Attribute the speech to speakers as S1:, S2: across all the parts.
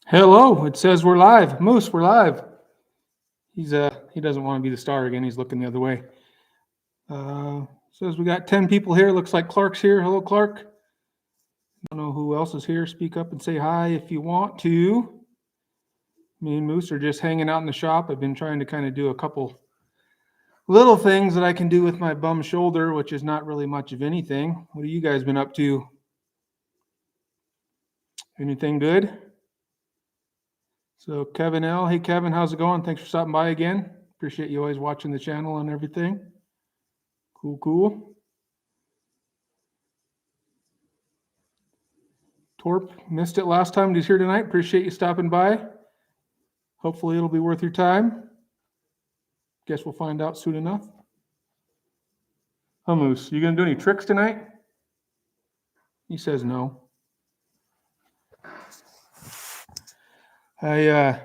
S1: Hello, it says we're live. Moose, we're live. He doesn't want to be the star again. He's looking the other way. Says we got 10 people here. Looks like Clark's here. Hello, Clark. I don't know who else is here. Speak up and say hi if you want to. Me and Moose are just hanging out in the shop. I've been trying to kind of do a couple little things that I can do with my bum shoulder, which is not really much of anything. What have you guys been up to? Anything good? So Kevin L. Hey, Kevin, how's it going? Thanks for stopping by again. Appreciate you always watching the channel and everything. Cool. Torp, missed it last time. He's here tonight. Appreciate you stopping by. Hopefully it'll be worth your time. Guess we'll find out soon enough. Moose, you gonna do any tricks tonight? He says no. Let's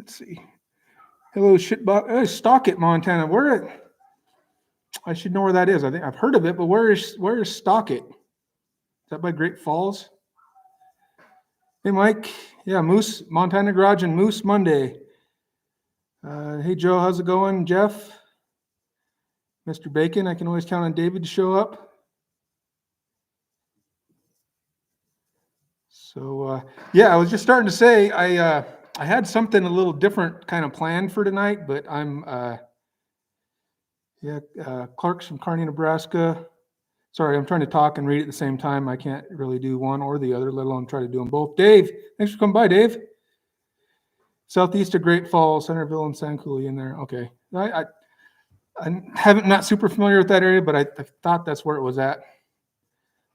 S1: see. Hello, shitbox. Stockit, Montana. I should know where that is. I think I've heard of it, but where is Stockit? Is that by Great Falls? Hey, Mike. Yeah, Moose, Montana Garage and Moose Monday. Hey, Joe, how's it going? Jeff? Mr. Bacon, I can always count on David to show up. So, yeah, I was just starting to say I had something a little different kind of planned for tonight, but I'm, Clark's from Kearney, Nebraska. Sorry, I'm trying to talk and read at the same time. I can't really do one or the other, let alone try to do them both. Dave, thanks for coming by, Dave. Southeast of Great Falls, Centerville, and San Cooley in there. Okay. I'm not super familiar with that area, but I thought that's where it was at.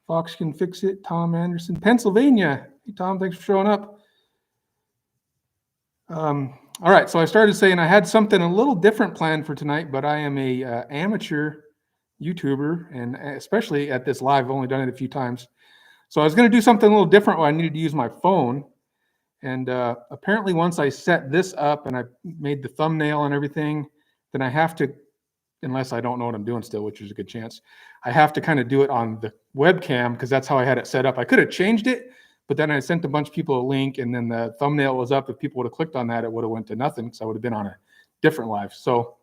S1: Fox can fix it. Tom Anderson, Pennsylvania. Hey, Tom, thanks for showing up. All right, so I started saying I had something a little different planned for tonight, but I am a amateur YouTuber, and especially at this live, I've only done it a few times. So I was going to do something a little different where I needed to use my phone. And apparently once I set this up and I made the thumbnail and everything, then I have to, unless I don't know what I'm doing still, which is a good chance, I have to kind of do it on the webcam because that's how I had it set up. I could have changed it, but then I sent a bunch of people a link and then the thumbnail was up. If people would have clicked on that, it would have went to nothing because I would have been on a different live. So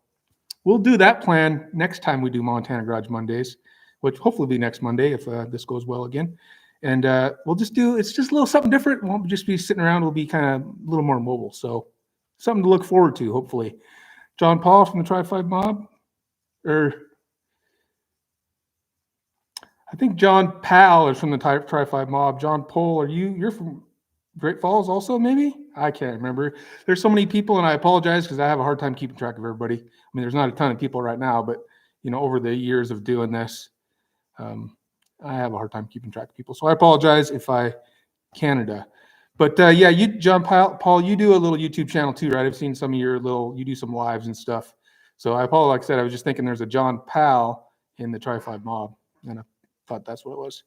S1: we'll do that plan next time we do Montana Garage Mondays, which hopefully will be next Monday if this goes well again. And we'll just it's just a little something different. It won't just be sitting around. We'll be kind of a little more mobile. So something to look forward to, hopefully. John Paul from the Tri-5 Mob. I think John Powell is from the Tri-5 Mob. John Pohl, you're from Great Falls also, maybe? I can't remember. There's so many people, and I apologize because I have a hard time keeping track of everybody. I mean, there's not a ton of people right now, but, over the years of doing this, I have a hard time keeping track of people. So I apologize if Canada. But, yeah, John Paul, you do a little YouTube channel too, right? I've seen some of your you do some lives and stuff. So I apologize. Like I said, I was just thinking there's a John Powell in the Tri-5 Mob, and I thought that's what it was.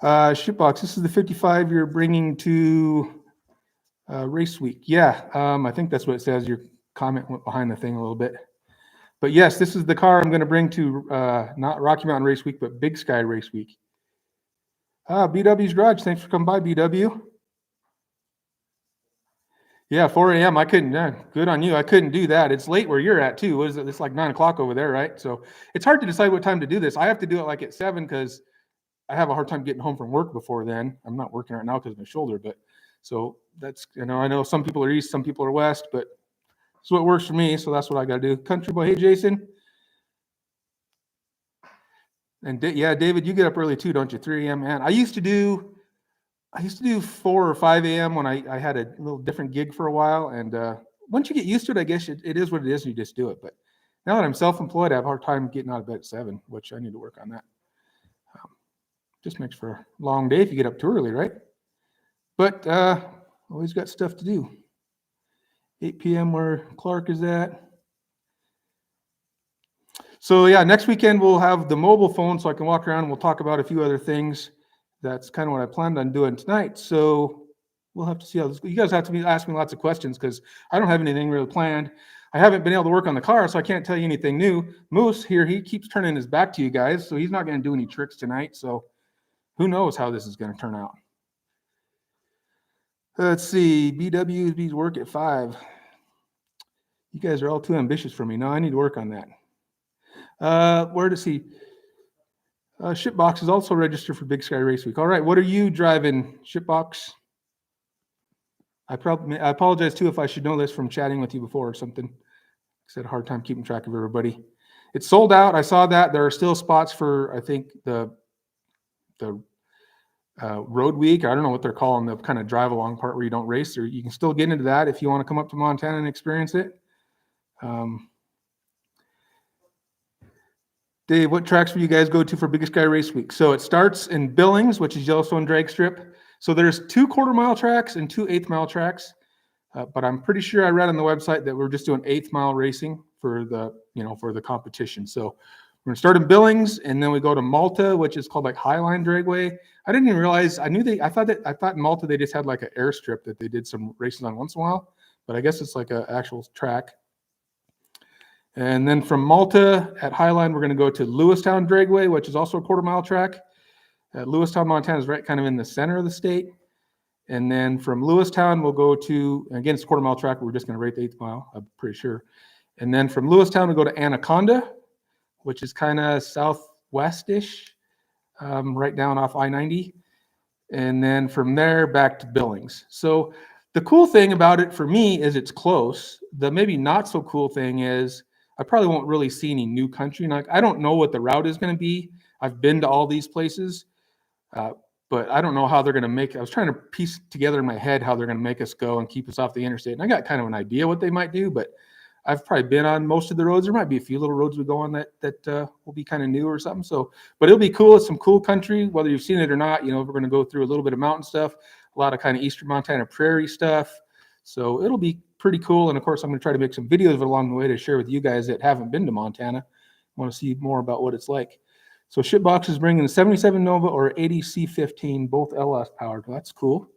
S1: Shipbox, this is the 55 you're bringing to race week. Yeah, I think that's what it says. Your comment went behind the thing a little bit. But yes, this is the car I'm going to bring to not Rocky Mountain Race Week, but Big Sky Race Week. BW's Garage, thanks for coming by, BW. Yeah, 4 a.m. I couldn't. Good on you. I couldn't do that. It's late where you're at too. What is it? It's like 9 o'clock over there, right? So it's hard to decide what time to do this. I have to do it like at 7 because I have a hard time getting home from work before then. I'm not working right now because of my shoulder, but so that's, I know some people are east, some people are west, but it's what works for me. So that's what I got to do. Country boy. Hey, Jason. And yeah, David, you get up early too, don't you? 3 a.m. Man, I used to do 4 or 5 a.m. when I had a little different gig for a while. And once you get used to it, I guess it is what it is and you just do it. But now that I'm self-employed, I have a hard time getting out of bed at 7, which I need to work on that. Just makes for a long day if you get up too early, right? But always got stuff to do. 8 p.m. where Clark is at. So yeah, next weekend we'll have the mobile phone so I can walk around and we'll talk about a few other things. That's kind of what I planned on doing tonight. So we'll have to see how this. You guys have to ask me lots of questions because I don't have anything really planned. I haven't been able to work on the car, so I can't tell you anything new. Moose here, he keeps turning his back to you guys, so he's not going to do any tricks tonight. So who knows how this is going to turn out. Let's see. BW's work at 5. You guys are all too ambitious for me. No, I need to work on that. Where to see? Shipbox is also registered for Big Sky Race Week. All right, what are you driving, Shipbox? I apologize too if I should know this from chatting with you before or something. I had a hard time keeping track of everybody. It's sold out. I saw that. There are still spots for, I think, the road week. I don't know what they're calling the kind of drive along part where you don't race. Or you can still get into that if you want to come up to Montana and experience it. Dave, what tracks will you guys go to for Biggest Sky Race Week? So it starts in Billings, which is Yellowstone Drag Strip. So there's 2 quarter-mile tracks and 2 eighth-mile tracks. But I'm pretty sure I read on the website that we're just doing eighth-mile racing for the competition. So we're gonna start in Billings, and then we go to Malta, which is called like Highline Dragway. I didn't even realize. I thought in Malta they just had like an airstrip that they did some races on once in a while, but I guess it's like an actual track. And then from Malta at Highline, we're going to go to Lewistown Dragway, which is also a quarter-mile track. Lewistown, Montana is right kind of in the center of the state. And then from Lewistown, we'll go to, again, it's a quarter-mile track. We're just going to rate the eighth mile, I'm pretty sure. And then from Lewistown, we go to Anaconda, which is kind of southwest-ish, right down off I-90. And then from there, back to Billings. So the cool thing about it for me is it's close. The maybe not so cool thing is I probably won't really see any new country. Like, I don't know what the route is going to be. I've been to all these places, but I don't know how they're going to make it. I was trying to piece together in my head how they're going to make us go and keep us off the interstate. And I got kind of an idea what they might do, but I've probably been on most of the roads. There might be a few little roads we go on that will be kind of new or something. So, but it'll be cool. It's some cool country, whether you've seen it or not. We're going to go through a little bit of mountain stuff, a lot of kind of Eastern Montana prairie stuff. So it'll be pretty cool. And of course, I'm going to try to make some videos of it along the way to share with you guys that haven't been to Montana, want to see more about what it's like. So Shipbox is bringing the 77 Nova or 80 C15, both LS powered. Well, that's cool.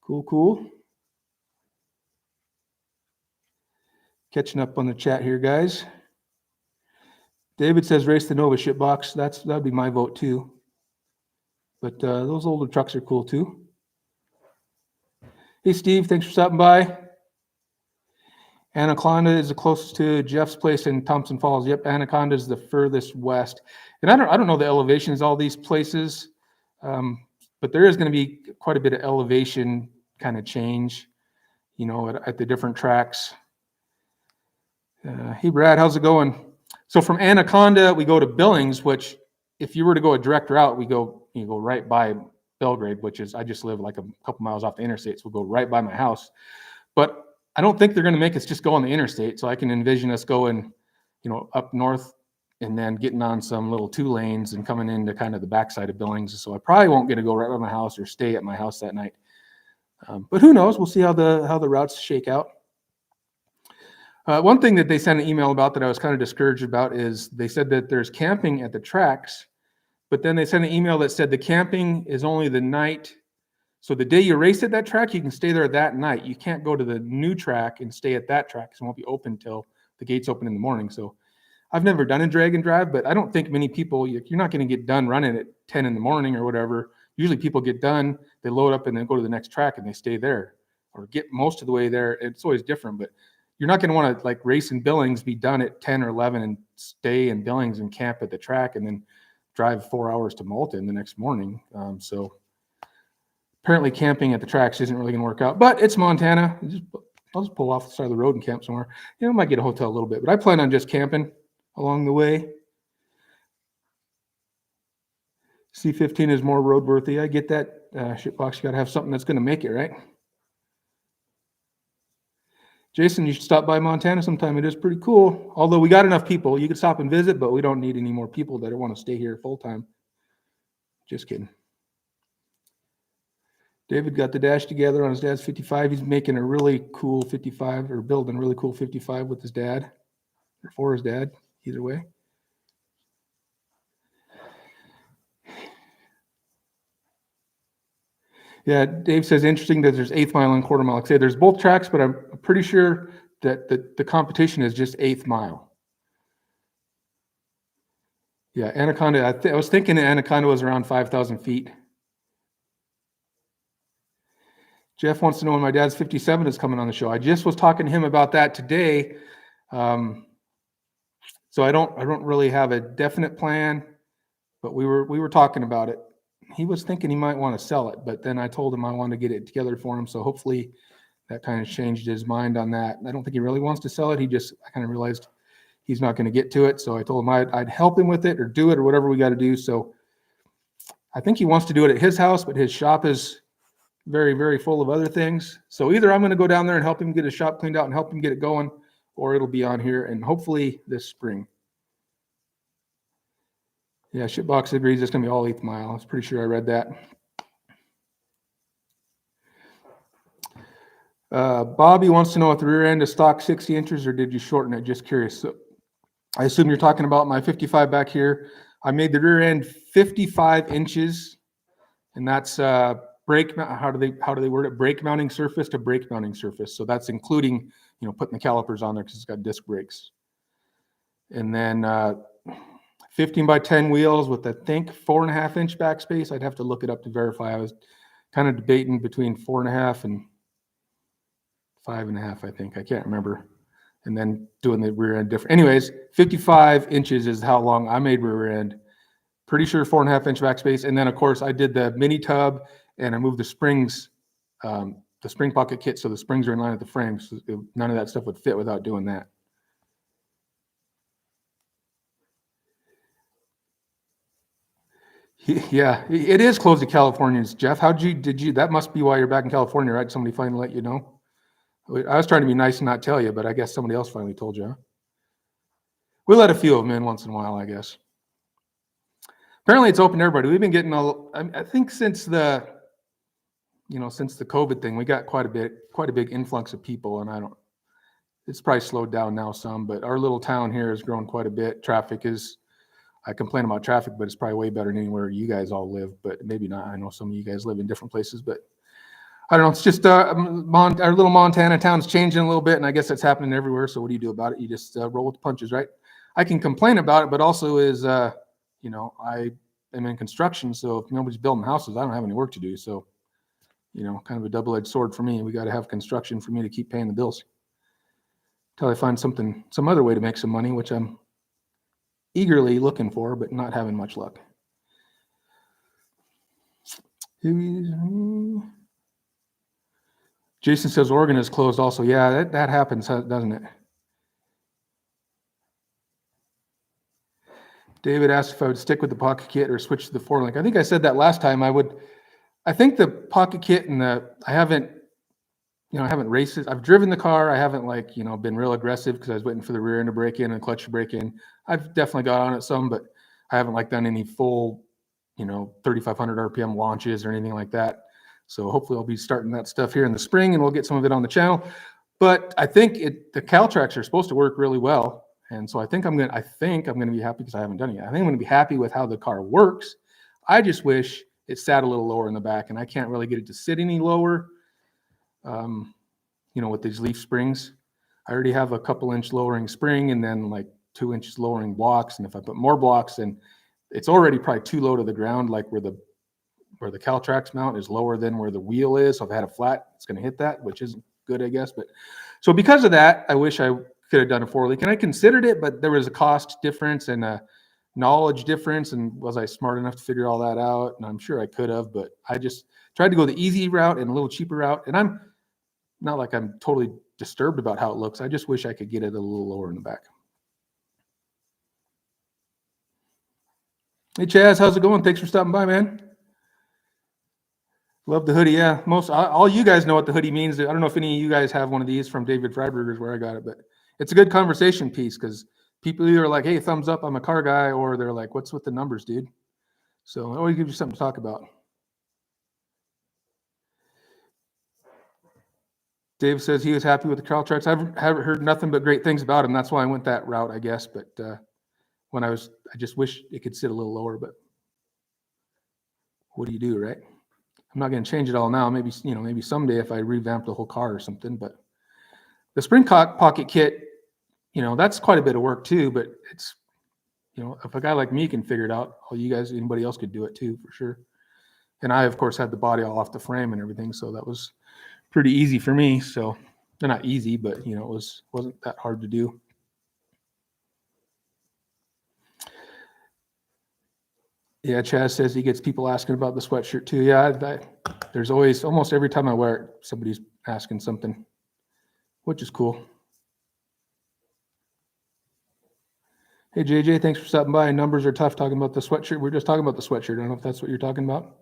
S1: Cool. Catching up on the chat here, guys. David says race the Nova, Shipbox. That'd be my vote too. But those older trucks are cool too. Hey, Steve, thanks for stopping by. Anaconda is the closest to Jeff's place in Thompson Falls. Yep, Anaconda is the furthest west. And I don't know the elevations of all these places, but there is going to be quite a bit of elevation kind of change, at the different tracks. Hey, Brad, how's it going? So from Anaconda, we go to Billings, which if you were to go a direct route, you go right by Belgrade, which is, I just live like a couple miles off the interstate, so we'll go right by my house. But I don't think they're going to make us just go on the interstate. So I can envision us going, up north and then getting on some little 2 lanes and coming into kind of the backside of Billings. So I probably won't get to go right by my house or stay at my house that night. But who knows? We'll see how the routes shake out. One thing that they sent an email about that I was kind of discouraged about is they said that there's camping at the tracks, but then they sent an email that said the camping is only the night. So the day you race at that track, you can stay there that night. You can't go to the new track and stay at that track because it won't be open till the gates open in the morning. So I've never done a drag and drive, but I don't think many people, you're not going to get done running at 10 in the morning or whatever. Usually people get done, they load up and then go to the next track and they stay there or get most of the way there. It's always different, but you're not going to want to like race in Billings, be done at 10 or 11 and stay in Billings and camp at the track and then drive 4 hours to Malta in the next morning. So apparently camping at the tracks isn't really going to work out, but it's Montana. I'll just pull off the side of the road and camp somewhere. I might get a hotel a little bit, but I plan on just camping along the way. C15 is more roadworthy. I get that. Shipbox, you got to have something that's going to make it, right? Jason, you should stop by Montana sometime. It is pretty cool. Although we got enough people. You could stop and visit, but we don't need any more people that want to stay here full time. Just kidding. David got the dash together on his dad's 55. He's making a really cool 55 or building a really cool 55 with his dad or for his dad, either way. Yeah, Dave says interesting that there's eighth mile and quarter mile. Like I say, there's both tracks, but I'm pretty sure that the competition is just eighth mile. Yeah, Anaconda. I was thinking the Anaconda was around 5,000 feet. Jeff wants to know when my dad's 57 is coming on the show. I just was talking to him about that today. So I don't really have a definite plan, but we were talking about it. He was thinking he might want to sell it, but then I told him I wanted to get it together for him. So hopefully that kind of changed his mind on that. I don't think he really wants to sell it. I kind of realized he's not going to get to it. So I told him I'd help him with it or do it or whatever we got to do. So I think he wants to do it at his house, but his shop is very, very full of other things. So either I'm going to go down there and help him get his shop cleaned out and help him get it going, or it'll be on here and hopefully this spring. Yeah, Shipbox agrees it's going to be all 8th mile. I was pretty sure I read that. Bobby wants to know if the rear end is stock 60 inches or did you shorten it? Just curious. So I assume you're talking about my 55 back here. I made the rear end 55 inches, and that's brake. How do they word it? Brake mounting surface to brake mounting surface. So that's including putting the calipers on there because it's got disc brakes. And then 15 by 10 wheels with I think 4.5 inch backspace. I'd have to look it up to verify. I was kind of debating between 4.5 and 5.5. I think I can't remember. And then doing the rear end different. Anyways, 55 inches is how long I made rear end. Pretty sure 4.5 inch backspace. And then of course I did the mini tub and I moved the springs, the spring pocket kit. So the springs are in line with the frame. So none of that stuff would fit without doing that. Yeah, it is closed to Californians, Jeff. That must be why you're back in California, right? Somebody finally let you know? I was trying to be nice and not tell you, but I guess somebody else finally told you. Huh? We let a few of them in once in a while, I guess. Apparently it's open to everybody. We've been getting I think since the COVID thing, we got quite a big influx of people, and it's probably slowed down now some, but our little town here has grown quite a bit. I complain about traffic, but it's probably way better than anywhere you guys all live, but maybe not. I know some of you guys live in different places, but I don't know. It's just our little Montana town's changing a little bit, and I guess that's happening everywhere. So what do you do about it? You just roll with the punches, right? I can complain about it, but also I am in construction, so if nobody's building houses, I don't have any work to do. So, kind of a double-edged sword for me. We got to have construction for me to keep paying the bills until I find some other way to make some money, which I'm eagerly looking for, but not having much luck. Jason says Oregon is closed also. Yeah, that happens, doesn't it? David asked if I would stick with the pocket kit or switch to the 4-link. I think I said that last time. I think the pocket kit and I haven't raced it. I've driven the car. I haven't been real aggressive because I was waiting for the rear end to break in and clutch to break in. I've definitely got on it some, but I haven't done any full, 3,500 RPM launches or anything like that. So hopefully I'll be starting that stuff here in the spring and we'll get some of it on the channel. But I think the CalTracs are supposed to work really well. And so I think I'm going to be happy because I haven't done it yet. I think I'm going to be happy with how the car works. I just wish it sat a little lower in the back, and I can't really get it to sit any lower. With these leaf springs, I already have a couple inch lowering spring and then 2 inches lowering blocks. And if I put more blocks, then it's already probably too low to the ground, where the CalTracs mount is lower than where the wheel is. So if I had a flat, it's going to hit that, which isn't good, I guess. But so because of that, I wish I could have done a 4-link, and I considered it, but there was a cost difference and a knowledge difference. And was I smart enough to figure all that out? And I'm sure I could have, but I just tried to go the easy route and a little cheaper route. And I'm not I'm totally disturbed about how it looks. I just wish I could get it a little lower in the back. Hey, Chaz, how's it going? Thanks for stopping by, man. Love the hoodie. Yeah, all you guys know what the hoodie means. I don't know if any of you guys have one of these from David Freiberger's where I got it, but it's a good conversation piece because people either are like, hey, thumbs up, I'm a car guy, or they're like, what's with the numbers, dude? So it always gives you something to talk about. Dave says he was happy with the CalTracs. I haven't heard nothing but great things about him. That's why I went that route, I guess. But I just wish it could sit a little lower, but what do you do, right? I'm not going to change it all now. Maybe someday if I revamp the whole car or something. But the spring pocket kit, that's quite a bit of work too. But if a guy like me can figure it out, anybody else could do it too, for sure. And I, of course, had the body all off the frame and everything, so that was pretty easy for me. So, they're not easy, but it wasn't that hard to do. Yeah, Chaz says he gets people asking about the sweatshirt too. Yeah, there's always, almost every time I wear it, somebody's asking something, which is cool. Hey, JJ, thanks for stopping by. Numbers are tough talking about the sweatshirt. We're just talking about the sweatshirt. I don't know if that's what you're talking about.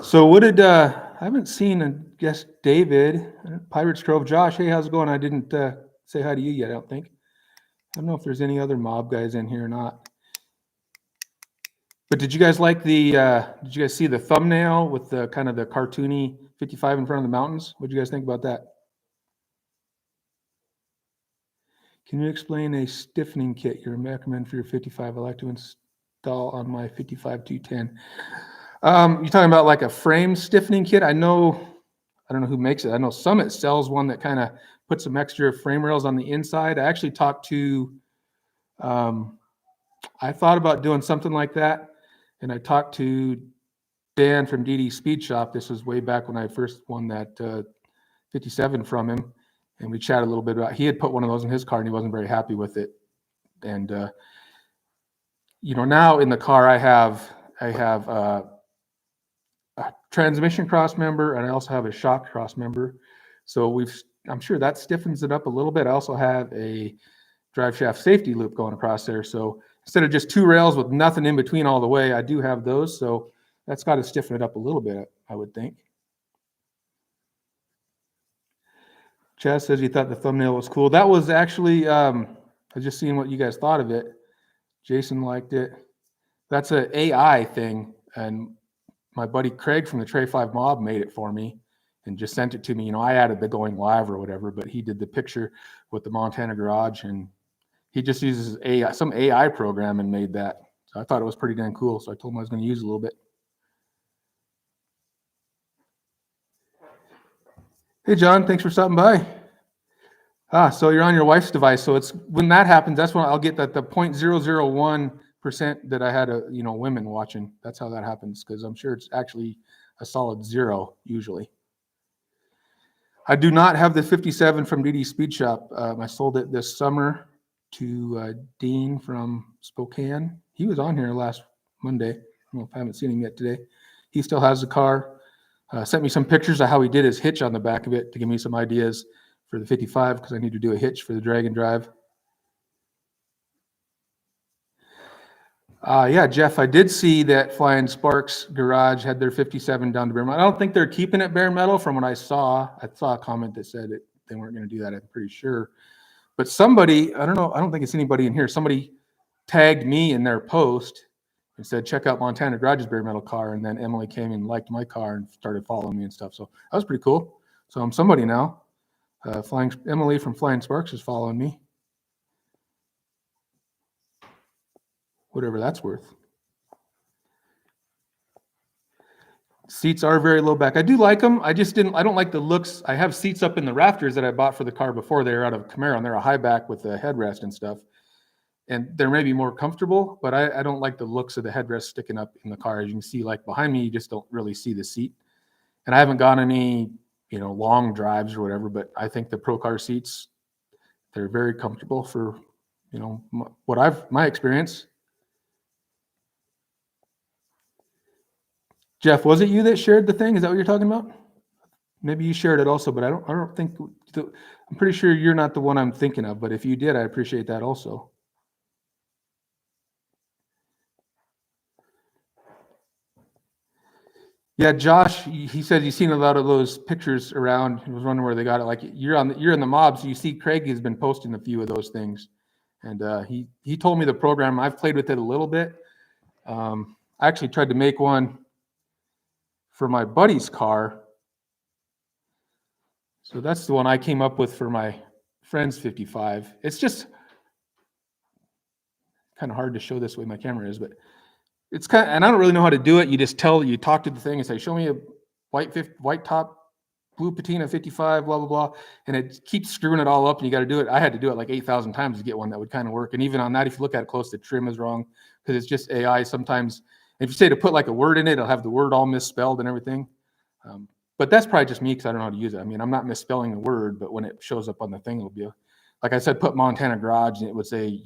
S1: So what did, I haven't seen, I guess, David, Pirates Grove, Josh, hey, how's it going? I didn't say hi to you yet, I don't think. I don't know if there's any other mob guys in here or not. But did you guys like did you guys see the thumbnail with the kind of the cartoony 55 in front of the mountains? What did you guys think about that? Can you explain a stiffening kit you recommend for your 55? I'd like to install on my 55 210. You're talking about like a frame stiffening kit? I don't know who makes it. I know Summit sells one that kind of puts some extra frame rails on the inside. I actually talked to, I thought about doing something like that. And I talked to Dan from DD Speed Shop. This was way back when I first won that 57 from him. And we chatted a little bit about, he had put one of those in his car and he wasn't very happy with it. And, now in the car I have a transmission cross member and I also have a shock cross member. So I'm sure that stiffens it up a little bit. I also have a drive shaft safety loop going across there. So instead of just two rails with nothing in between all the way, I do have those. So that's got to stiffen it up a little bit, I would think. Chaz says he thought the thumbnail was cool. That was actually, I was just seeing what you guys thought of it. Jason liked it. That's an AI thing. And my buddy Craig from the Trey 5 Mob made it for me and just sent it to me. I added the going live or whatever, but he did the picture with the Montana garage and he just uses some AI program and made that. So I thought it was pretty dang cool. So I told him I was going to use it a little bit. Hey, John, thanks for stopping by. So you're on your wife's device. So it's when that happens, that's when I'll get that the 0.001% that I had women watching. That's how that happens because I'm sure it's actually a solid 0 usually. I do not have the 57 from DD Speed Shop. I sold it this summer to Dean from Spokane. He was on here last Monday. I don't know if I haven't seen him yet today. He still has the car. Sent me some pictures of how he did his hitch on the back of it to give me some ideas for the 55 because I need to do a hitch for the drag and drive. Yeah, Jeff, I did see that Flying Sparks garage had their 57 down to bare metal. I don't think they're keeping it bare metal from what I saw. I saw a comment that said they weren't going to do that, I'm pretty sure. But somebody, I don't know, I don't think it's anybody in here. Somebody tagged me in their post and said, check out Montana Garage's bare metal car. And then Emily came and liked my car and started following me and stuff. So that was pretty cool. So I'm somebody now. Emily from Flying Sparks is following me. Whatever that's worth. Seats are very low back. I do like them. I don't like the looks. I have seats up in the rafters that I bought for the car before. They're out of Camaro and they're a high back with a headrest and stuff. And they're maybe more comfortable, but I don't like the looks of the headrest sticking up in the car. As you can see, like behind me, you just don't really see the seat. And I haven't gone any, long drives or whatever, but I think the Pro Car seats, they're very comfortable for, my experience. Jeff, was it you that shared the thing? Is that what you're talking about? Maybe you shared it also, but I don't think, I'm pretty sure you're not the one I'm thinking of, but if you did, I appreciate that also. Yeah, Josh, he said he's seen a lot of those pictures around. He was wondering where they got it. Like you're in the mob, so you see Craig has been posting a few of those things, and he told me the program. I've played with it a little bit. I actually tried to make one for my buddy's car. So that's the one I came up with for my friend's 55. It's just kind of hard to show this way my camera is, but it's and I don't really know how to do it. You talk to the thing and say, show me a white top blue patina 55, blah, blah, blah. And it keeps screwing it all up and you got to do it. I had to do it like 8,000 times to get one that would kind of work. And even on that, if you look at it close, the trim is wrong because it's just AI. Sometimes if you say to put like a word in it, it'll have the word all misspelled and everything. But that's probably just me because I don't know how to use it. I mean, I'm not misspelling a word, but when it shows up on the thing, it'll be like I said, put Montana garage and it would say,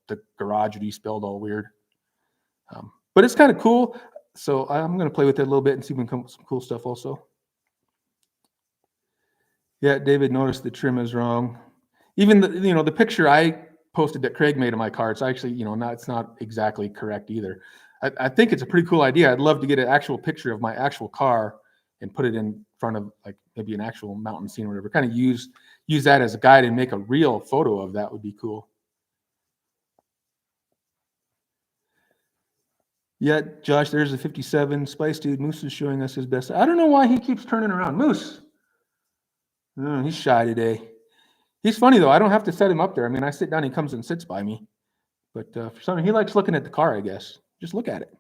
S1: the garage would be spelled all weird. But it's kind of cool. So I'm going to play with it a little bit and see if we can come up with some cool stuff also. Yeah, David noticed the trim is wrong. Even the picture I posted that Craig made of my car, it's actually, it's not exactly correct either. I think it's a pretty cool idea. I'd love to get an actual picture of my actual car and put it in front of like maybe an actual mountain scene or whatever. Kind of use that as a guide and make a real photo of that would be cool. Yeah, Josh, there's a 57. Spice Dude, Moose is showing us his best. I don't know why he keeps turning around. Moose. He's shy today. He's funny, though. I don't have to set him up there. I mean, I sit down, he comes and sits by me. But for some reason, he likes looking at the car, I guess. Just look at it.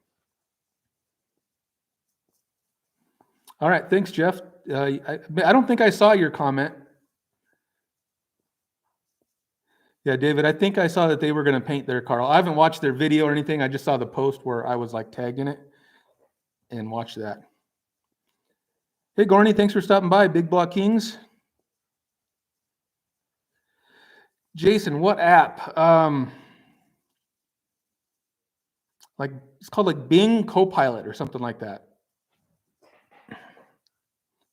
S1: All right. Thanks, Jeff. I don't think I saw your comment. Yeah, David, I think I saw that they were going to paint their car. I haven't watched their video or anything. I just saw the post where I was like tagged in it and watched that. Hey, Gorney, thanks for stopping by. Big Block Kings. Jason, what app? Like it's called like Bing Copilot or something like that.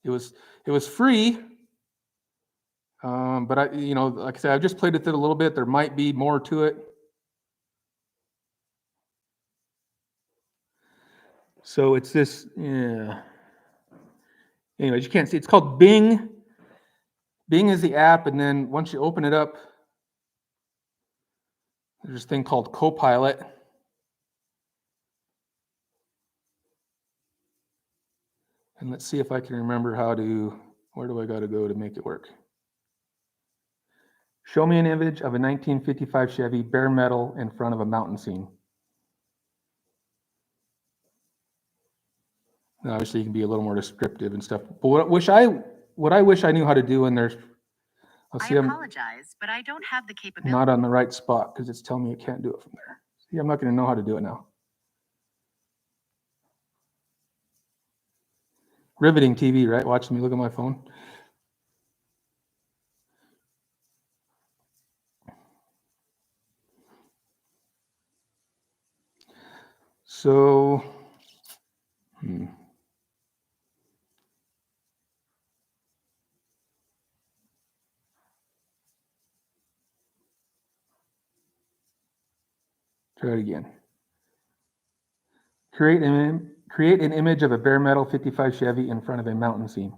S1: It was free. But like I said, I've just played with it a little bit. There might be more to it. So it's this, yeah. Anyways, you can't see. It's called Bing. Bing is the app, and then once you open it up, there's this thing called Copilot. And let's see if I can remember where do I got to go to make it work? Show me an image of a 1955 Chevy bare metal in front of a mountain scene. Now, obviously, you can be a little more descriptive and stuff. But what I wish I knew how to do, and there's,
S2: I apologize, but I don't have the capability.
S1: Not on the right spot because it's telling me it can't do it from there. See, I'm not going to know how to do it now. Riveting TV, right? Watching me look at my phone. So, try it again. Create an image of a bare metal 55 Chevy in front of a mountain scene.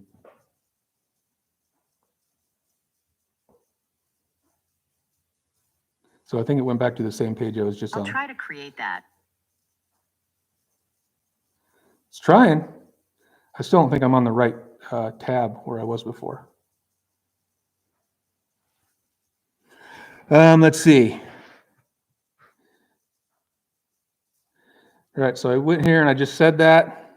S1: So I think it went back to the same page I was just on.
S2: I'll try to create that.
S1: It's trying. I still don't think I'm on the right tab where I was before. Let's see. All right, so I went here and I just said that.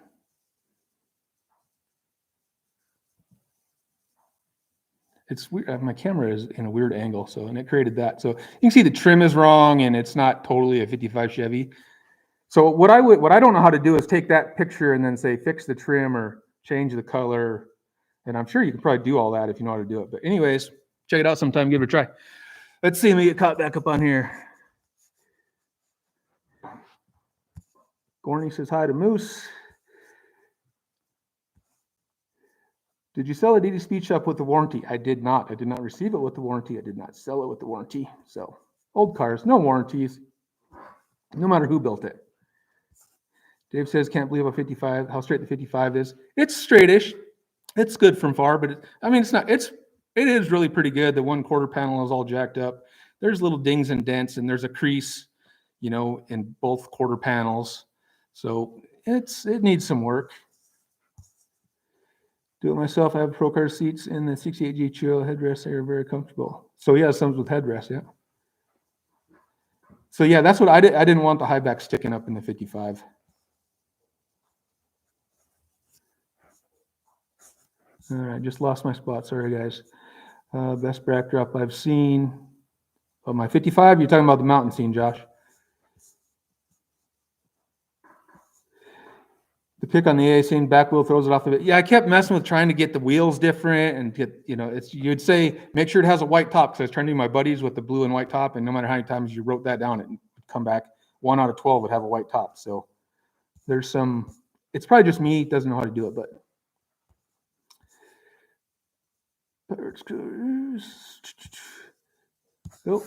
S1: It's weird. My camera is in a weird angle, and it created that. So you can see the trim is wrong, and it's not totally a 55 Chevy. So what I don't know how to do is take that picture and then say fix the trim or change the color. And I'm sure you can probably do all that if you know how to do it. But anyways, check it out sometime. Give it a try. Let's see. Let me get caught back up on here. Gorney says hi to Moose. Did you sell a DD Speed Shop with the warranty? I did not. I did not receive it with the warranty. I did not sell it with the warranty. So old cars, no warranties, no matter who built it. Dave says, can't believe how straight the 55 is. It's straightish. It's good from far, but it is really pretty good. The one quarter panel is all jacked up. There's little dings and dents, and there's a crease, in both quarter panels. So it needs some work. Do it myself. I have Pro Car seats in the 68G Chill headrest. They are very comfortable. So yeah, some with headrest, yeah. So yeah, that's what I did. I didn't want the high back sticking up in the 55. All right, just lost my spot. Sorry, guys. Best backdrop I've seen. Oh, my 55? You're talking about the mountain scene, Josh. The pick on the A scene, back wheel throws it off the bit. Yeah, I kept messing with trying to get the wheels different and get, you'd say, make sure it has a white top, because I was trying to do my buddies with the blue and white top, and no matter how many times you wrote that down, it would come back 1 out of 12 would have a white top. So there's it's probably just me, doesn't know how to do it, but. Oh,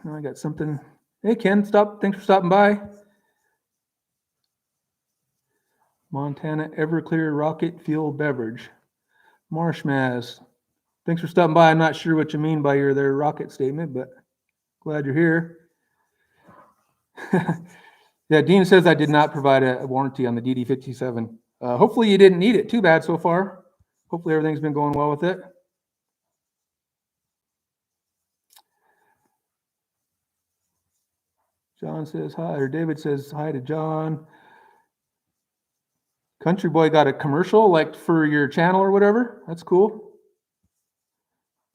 S1: I got something. Hey, Ken, thanks for stopping by. Montana Everclear Rocket Fuel Beverage. Marshmaz, thanks for stopping by. I'm not sure what you mean by your their rocket statement, but glad you're here. Yeah, Dean says I did not provide a warranty on the DD57. Hopefully you didn't need it too bad so far. Hopefully everything's been going well with it. John says hi, or David says hi to John. Country Boy got a commercial like for your channel or whatever. That's cool.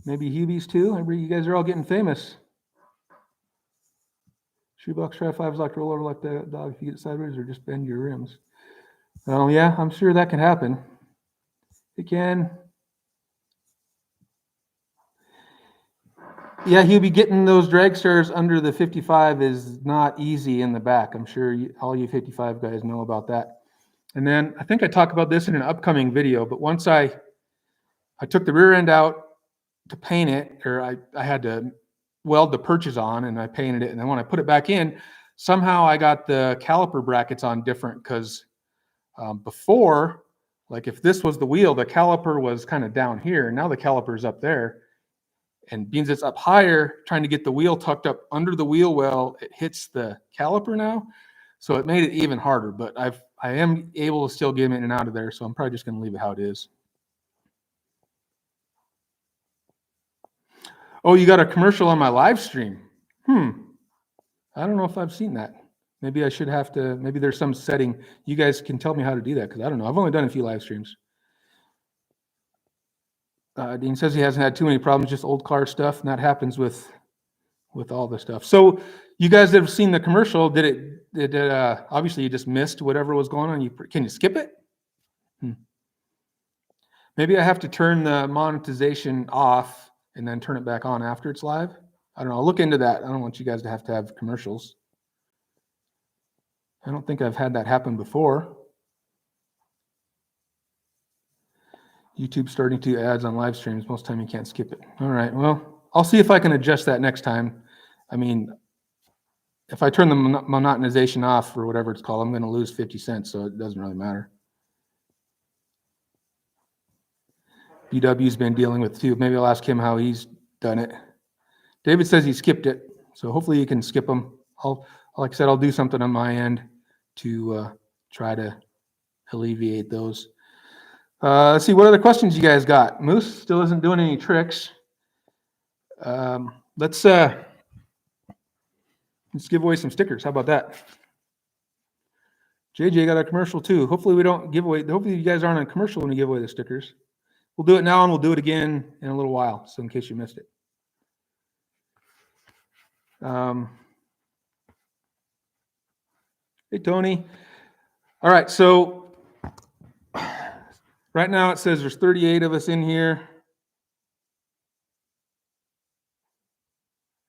S1: Maybe Hubie's too. You guys are all getting famous. Shoebox try 5s like to roll over like the dog if you get sideways, or just bend your rims. Oh yeah, I'm sure that can happen. It can. Yeah, Hubie, getting those drag stars under the 55 is not easy in the back. I'm sure all you 55 guys know about that. And then I think I talk about this in an upcoming video, but once I took the rear end out to paint it, or I had to weld the perches on and I painted it. And then when I put it back in, somehow I got the caliper brackets on different, because before, like if this was the wheel, the caliper was kind of down here. Now the caliper is up there. And being it's up higher, trying to get the wheel tucked up under the wheel well, it hits the caliper now. So it made it even harder, but I am able to still get in and out of there. So I'm probably just going to leave it how it is. Oh, you got a commercial on my live stream. I don't know if I've seen that. Maybe I should have to, maybe there's some setting. You guys can tell me how to do that, because I don't know. I've only done a few live streams. Dean says he hasn't had too many problems, just old car stuff, and that happens with all the stuff. So you guys have seen the commercial. Did obviously you just missed whatever was going on. Can you skip it? Maybe I have to turn the monetization off and then turn it back on after it's live. I don't know. I'll look into that. I don't want you guys to have commercials. I don't think I've had that happen before. YouTube starting to ads on live streams. Most time you can't skip it. All right. Well, I'll see if I can adjust that next time. I mean, if I turn the monetization off or whatever it's called, I'm going to lose 50 cents, so it doesn't really matter. BW's been dealing with too. Maybe I'll ask him how he's done it. David says he skipped it, so hopefully you can skip them. Like I said, I'll do something on my end to try to alleviate those. Let's see, what other questions you guys got? Moose still isn't doing any tricks. Let's give away some stickers. How about that? JJ got a commercial too. Hopefully we don't give away. Hopefully you guys aren't on a commercial when we give away the stickers. We'll do it now and we'll do it again in a little while. So in case you missed it. Hey, Tony. All right. So right now it says there's 38 of us in here.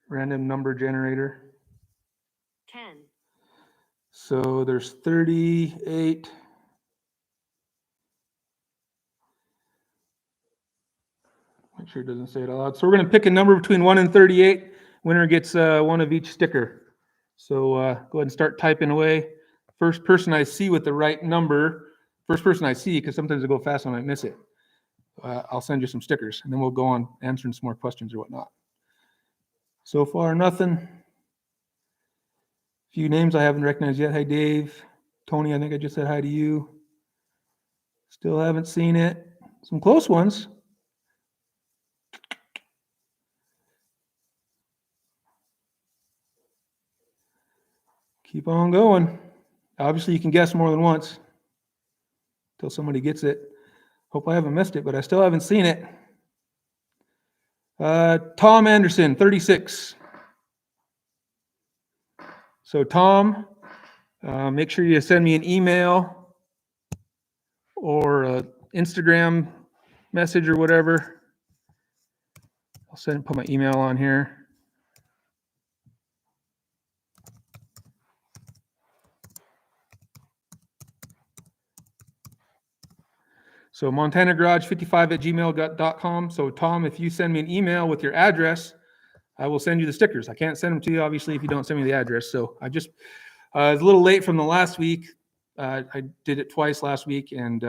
S1: Random number generator.
S2: 10.
S1: So there's 38. Make sure it doesn't say it out loud. So we're going to pick a number between 1 and 38. Winner gets one of each sticker. So go ahead and start typing away. First person I see with the right number, first person I see, because sometimes I go fast and I might miss it, I'll send you some stickers, and then we'll go on answering some more questions or whatnot. So far, nothing. A few names I haven't recognized yet. Hi, Dave. Tony, I think I just said hi to you. Still haven't seen it. Some close ones. Keep on going. Obviously, you can guess more than once until somebody gets it. Hope I haven't missed it, but I still haven't seen it. Tom Anderson, 36. So Tom, make sure you send me an email or an Instagram message or whatever. I'll put my email on here. So montanagarage55@gmail.com. So Tom, if you send me an email with your address, I will send you the stickers. I can't send them to you, obviously, if you don't send me the address. So I was a little late from the last week. I did it twice last week, and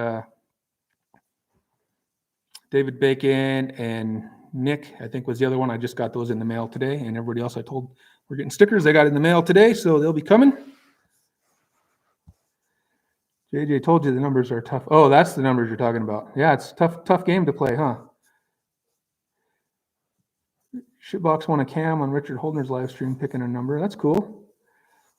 S1: David Bacon and Nick, I think, was the other one. I just got those in the mail today, and everybody else I told we're getting stickers. They got in the mail today, so they'll be coming. JJ told you the numbers are tough. Oh, that's the numbers you're talking about. Yeah, it's tough game to play, huh? Shitbox won a cam on Richard Holdner's live stream picking a number. That's cool.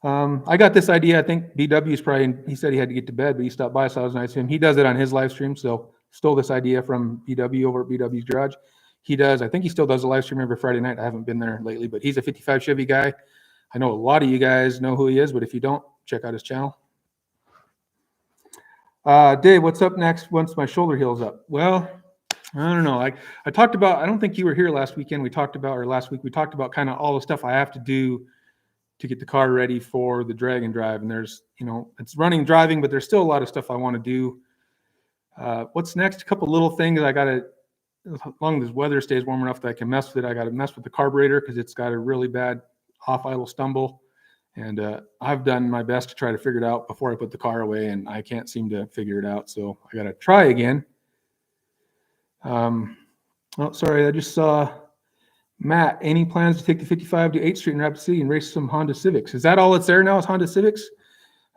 S1: I got this idea. I think BW's probably, he said he had to get to bed, but he stopped by, so I was nice to him. He does it on his live stream, so stole this idea from BW over at BW's Garage. I think he still does a live stream every Friday night. I haven't been there lately, but he's a 55 Chevy guy. I know a lot of you guys know who he is, but if you don't, check out his channel. Dave, what's up next once my shoulder heals up? Well, I don't know. I talked about, I don't think you were here last weekend. Last week, we talked about kind of all the stuff I have to do to get the car ready for the drag and drive. And there's, it's running, driving, but there's still a lot of stuff I want to do. What's next? A couple little things I got to, as long as this weather stays warm enough that I can mess with it, I got to mess with the carburetor because it's got a really bad off idle stumble. And I've done my best to try to figure it out before I put the car away, and I can't seem to figure it out. So I got to try again. Oh, sorry. I just saw Matt. Any plans to take the 55 to 8th Street in Rapid City and race some Honda Civics? Is that all that's there now is Honda Civics?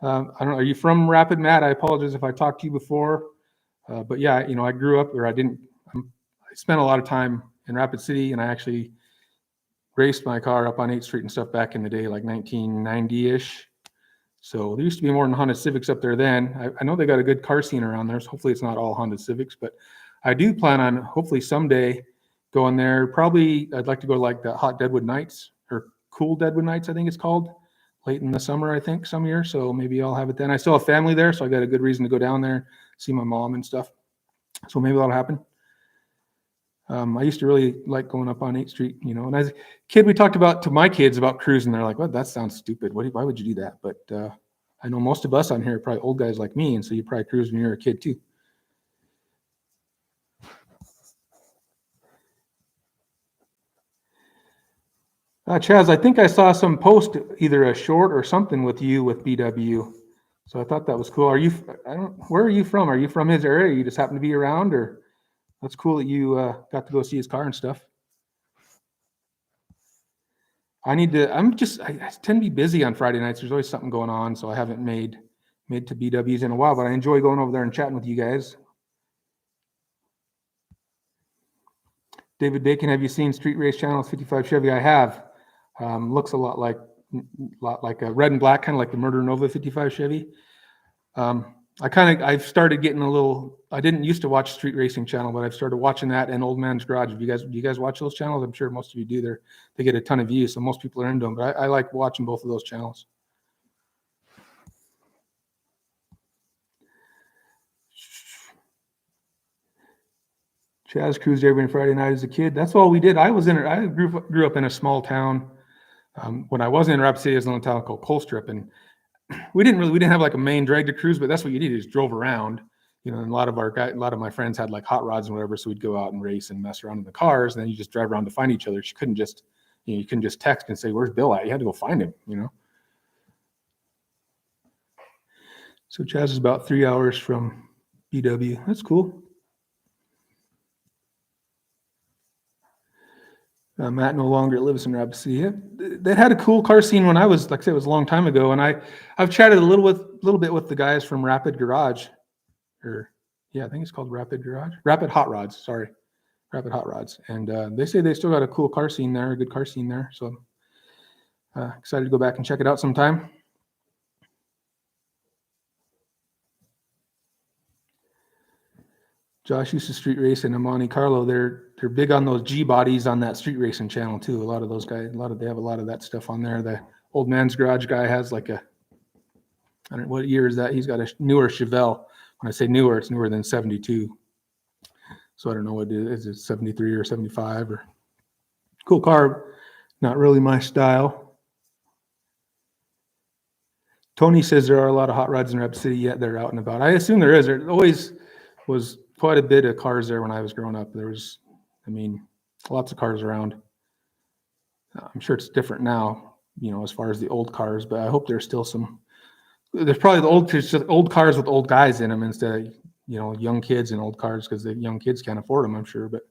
S1: I don't know. Are you from Rapid, Matt? I apologize if I talked to you before. But yeah, I grew up, or I spent a lot of time in Rapid City, and I actually raced my car up on 8th Street and stuff back in the day, like 1990-ish. So there used to be more than Honda Civics up there then. I know they got a good car scene around there, so hopefully it's not all Honda Civics, but I do plan on hopefully someday going there. Probably I'd like to go to like the Hot Deadwood Nights or Cool Deadwood Nights, I think it's called, late in the summer, I think, some year. So maybe I'll have it then. I still have family there, so I got a good reason to go down there, see my mom and stuff. So maybe that'll happen. I used to really like going up on 8th Street, and as a kid, we talked to my kids about cruising. They're like, well, that sounds stupid. Why would you do that? But I know most of us on here are probably old guys like me, and so you probably cruise when you're a kid too. Chaz, I think I saw some post, either a short or something with you with BW. So I thought that was cool. Where are you from? Are you from his area? You just happen to be around, or? That's cool that you got to go see his car and stuff. I tend to be busy on Friday nights. There's always something going on, so I haven't made to BWs in a while, but I enjoy going over there and chatting with you guys. David Bacon, have you seen Street Race Channel's 55 Chevy? I have. Looks a lot like a red and black, kind of like the Murder Nova 55 Chevy. I've started getting a little, I didn't used to watch Street Racing Channel, but I've started watching that and Old Man's Garage. Do you guys watch those channels? I'm sure most of you do. They get a ton of views, so most people are into them, but I like watching both of those channels. Chaz cruised every Friday night as a kid. That's all we did. I grew up in a small town. When I was in Rapid City, I was in a town called Colstrip, and we didn't have like a main drag to cruise, but that's what you did. You just drove around, and a lot of my friends had like hot rods and whatever. So we'd go out and race and mess around in the cars, and then you just drive around to find each other. You couldn't just text and say, where's Bill at? You had to go find him, So Chaz is about 3 hours from BW. That's cool. Matt no longer lives in Rapid City. They had a cool car scene when I was, like I said, it was a long time ago. And I've chatted a little bit with the guys from Rapid Garage, I think it's called Rapid Garage, Rapid Hot Rods. Sorry, Rapid Hot Rods. And they say they still got a cool car scene there, a good car scene there. So I'm excited to go back and check it out sometime. Josh used to street race in Monte Carlo. They're big on those G bodies on that street racing channel too. A lot of those guys, they have a lot of that stuff on there. The Old Man's Garage guy has like I don't know what year is that. He's got a newer Chevelle. When I say newer, it's newer than 72. So I don't know what it is. It's 73 or 75 or cool car. Not really my style. Tony says there are a lot of hot rods in Rapid City yet. They're out and about. I assume there is. There always was quite a bit of cars there when I was growing up. There was, lots of cars around. I'm sure it's different now, as far as the old cars, but I hope there's still some. There's probably the old cars with old guys in them instead of, young kids in old cars because the young kids can't afford them, I'm sure. But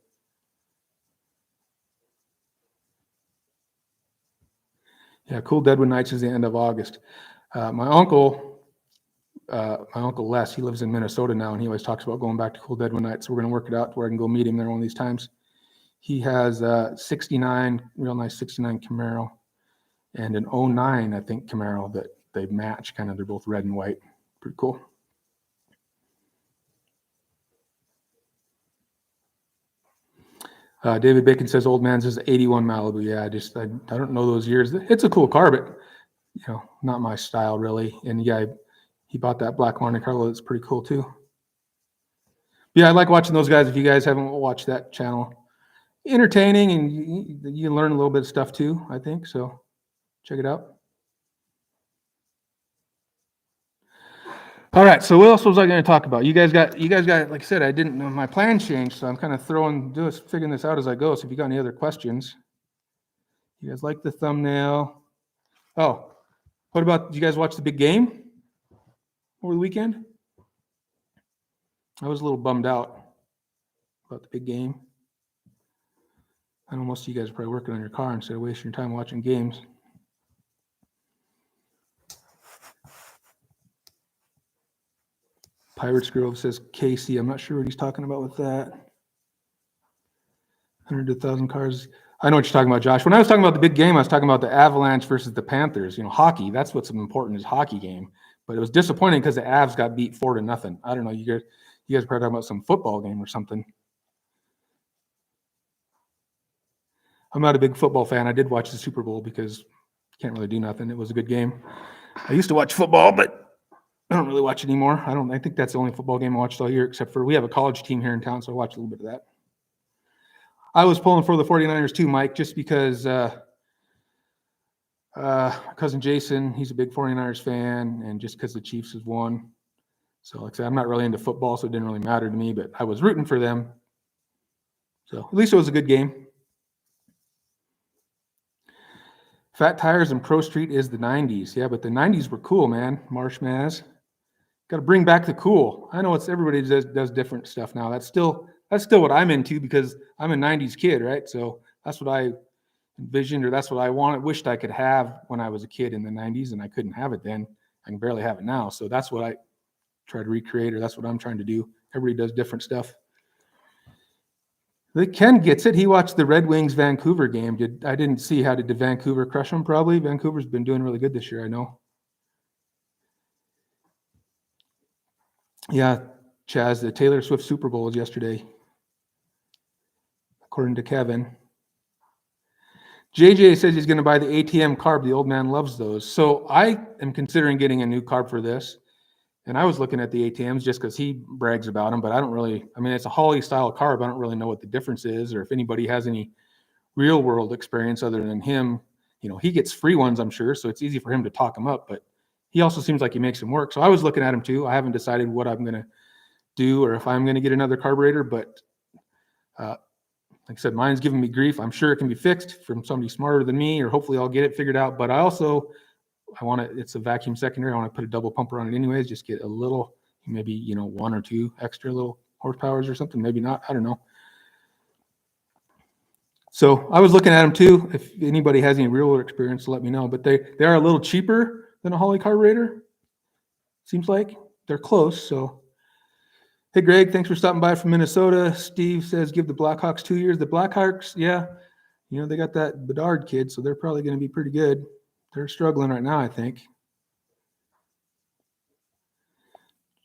S1: yeah, Cool Deadwood Nights is the end of August. My uncle Les, he lives in Minnesota now, and he always talks about going back to Cool Deadwood Nights. So we're going to work it out to where I can go meet him there one of these times. He has a 69, real nice 69 Camaro and an 09, I think, Camaro that they match. Kind of, they're both red and white. Pretty cool. David Bacon says Old Man's is 81 Malibu. Yeah, I don't know those years. It's a cool car, but not my style really. And yeah, he bought that black Monte Carlo. That's pretty cool too. Yeah, I like watching those guys. If you guys haven't watched that channel, entertaining, and you learn a little bit of stuff too, I think. So check it out. All right, so what else was I going to talk about? You guys got, like I said, I didn't know my plan changed, so I'm kind of figuring this out as I go. So if you got any other questions, you guys like the thumbnail? Oh, what about, did you guys watch the big game over the weekend? I was a little bummed out about the big game. I know most of you guys are probably working on your car instead of wasting your time watching games. Pirates Grove says Casey. I'm not sure what he's talking about with that. 100,000 cars. I know what you're talking about, Josh. When I was talking about the big game, I was talking about the Avalanche versus the Panthers. Hockey. That's what's important is hockey game. But it was disappointing because the Avs got beat 4-0. I don't know. You guys are probably talking about some football game or something. I'm not a big football fan. I did watch the Super Bowl because you can't really do nothing. It was a good game. I used to watch football, but I don't really watch it anymore. I think that's the only football game I watched all year, except for we have a college team here in town, so I watch a little bit of that. I was pulling for the 49ers too, Mike, just because cousin Jason, he's a big 49ers fan, and just because the Chiefs has won. So like I said, I'm not really into football, so it didn't really matter to me, but I was rooting for them. So at least it was a good game. Fat Tires and Pro Street is the 90s. Yeah, but the 90s were cool, man. Marsh Maz. Got to bring back the cool. I know everybody does different stuff now. That's still what I'm into because I'm a 90s kid, right? So that's what I envisioned, or that's what I wished I could have when I was a kid in the 90s, and I couldn't have it then. I can barely have it now. So that's what I try to recreate, or that's what I'm trying to do. Everybody does different stuff. Ken gets it. He watched the Red Wings Vancouver game. I didn't see how did Vancouver crush them? Probably. Vancouver's been doing really good this year, I know. Yeah, Chaz, the Taylor Swift Super Bowl was yesterday, according to Kevin. JJ says he's going to buy the ATM carb. The old man loves those. So I am considering getting a new carb for this. And I was looking at the ATMs just because he brags about them, but I don't really, it's a Holly style carb. I don't really know what the difference is, or if anybody has any real world experience other than him. He gets free ones, I'm sure. So it's easy for him to talk them up, but he also seems like he makes them work. So I was looking at him too. I haven't decided what I'm going to do or if I'm going to get another carburetor, but like I said, mine's giving me grief. I'm sure it can be fixed from somebody smarter than me, or hopefully I'll get it figured out. But it's a vacuum secondary. I want to put a double pumper on it anyways, just get a little, maybe, 1 or 2 extra little horsepowers or something. Maybe not. I don't know. So I was looking at them too. If anybody has any real world experience, let me know. But they are a little cheaper than a Holly carburetor. Seems like they're close. So, hey, Greg, thanks for stopping by from Minnesota. Steve says, give the Blackhawks 2 years. The Blackhawks, yeah, they got that Bedard kid, so they're probably going to be pretty good. They're struggling right now, I think.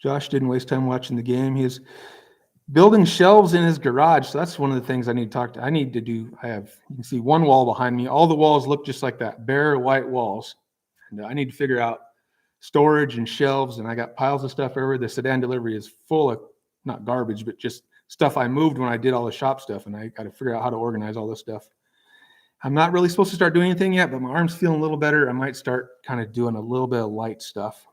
S1: Josh didn't waste time watching the game. building shelves in his garage. So that's one of the things I need to talk to. I need to do. You can see one wall behind me. All the walls look just like that, bare white walls. And I need to figure out storage and shelves. And I got piles of stuff everywhere. The sedan delivery is full of not garbage, but just stuff I moved when I did all the shop stuff. And I got to figure out how to organize all this stuff. I'm not really supposed to start doing anything yet, but my arm's feeling a little better. I might start kind of doing a little bit of light stuff.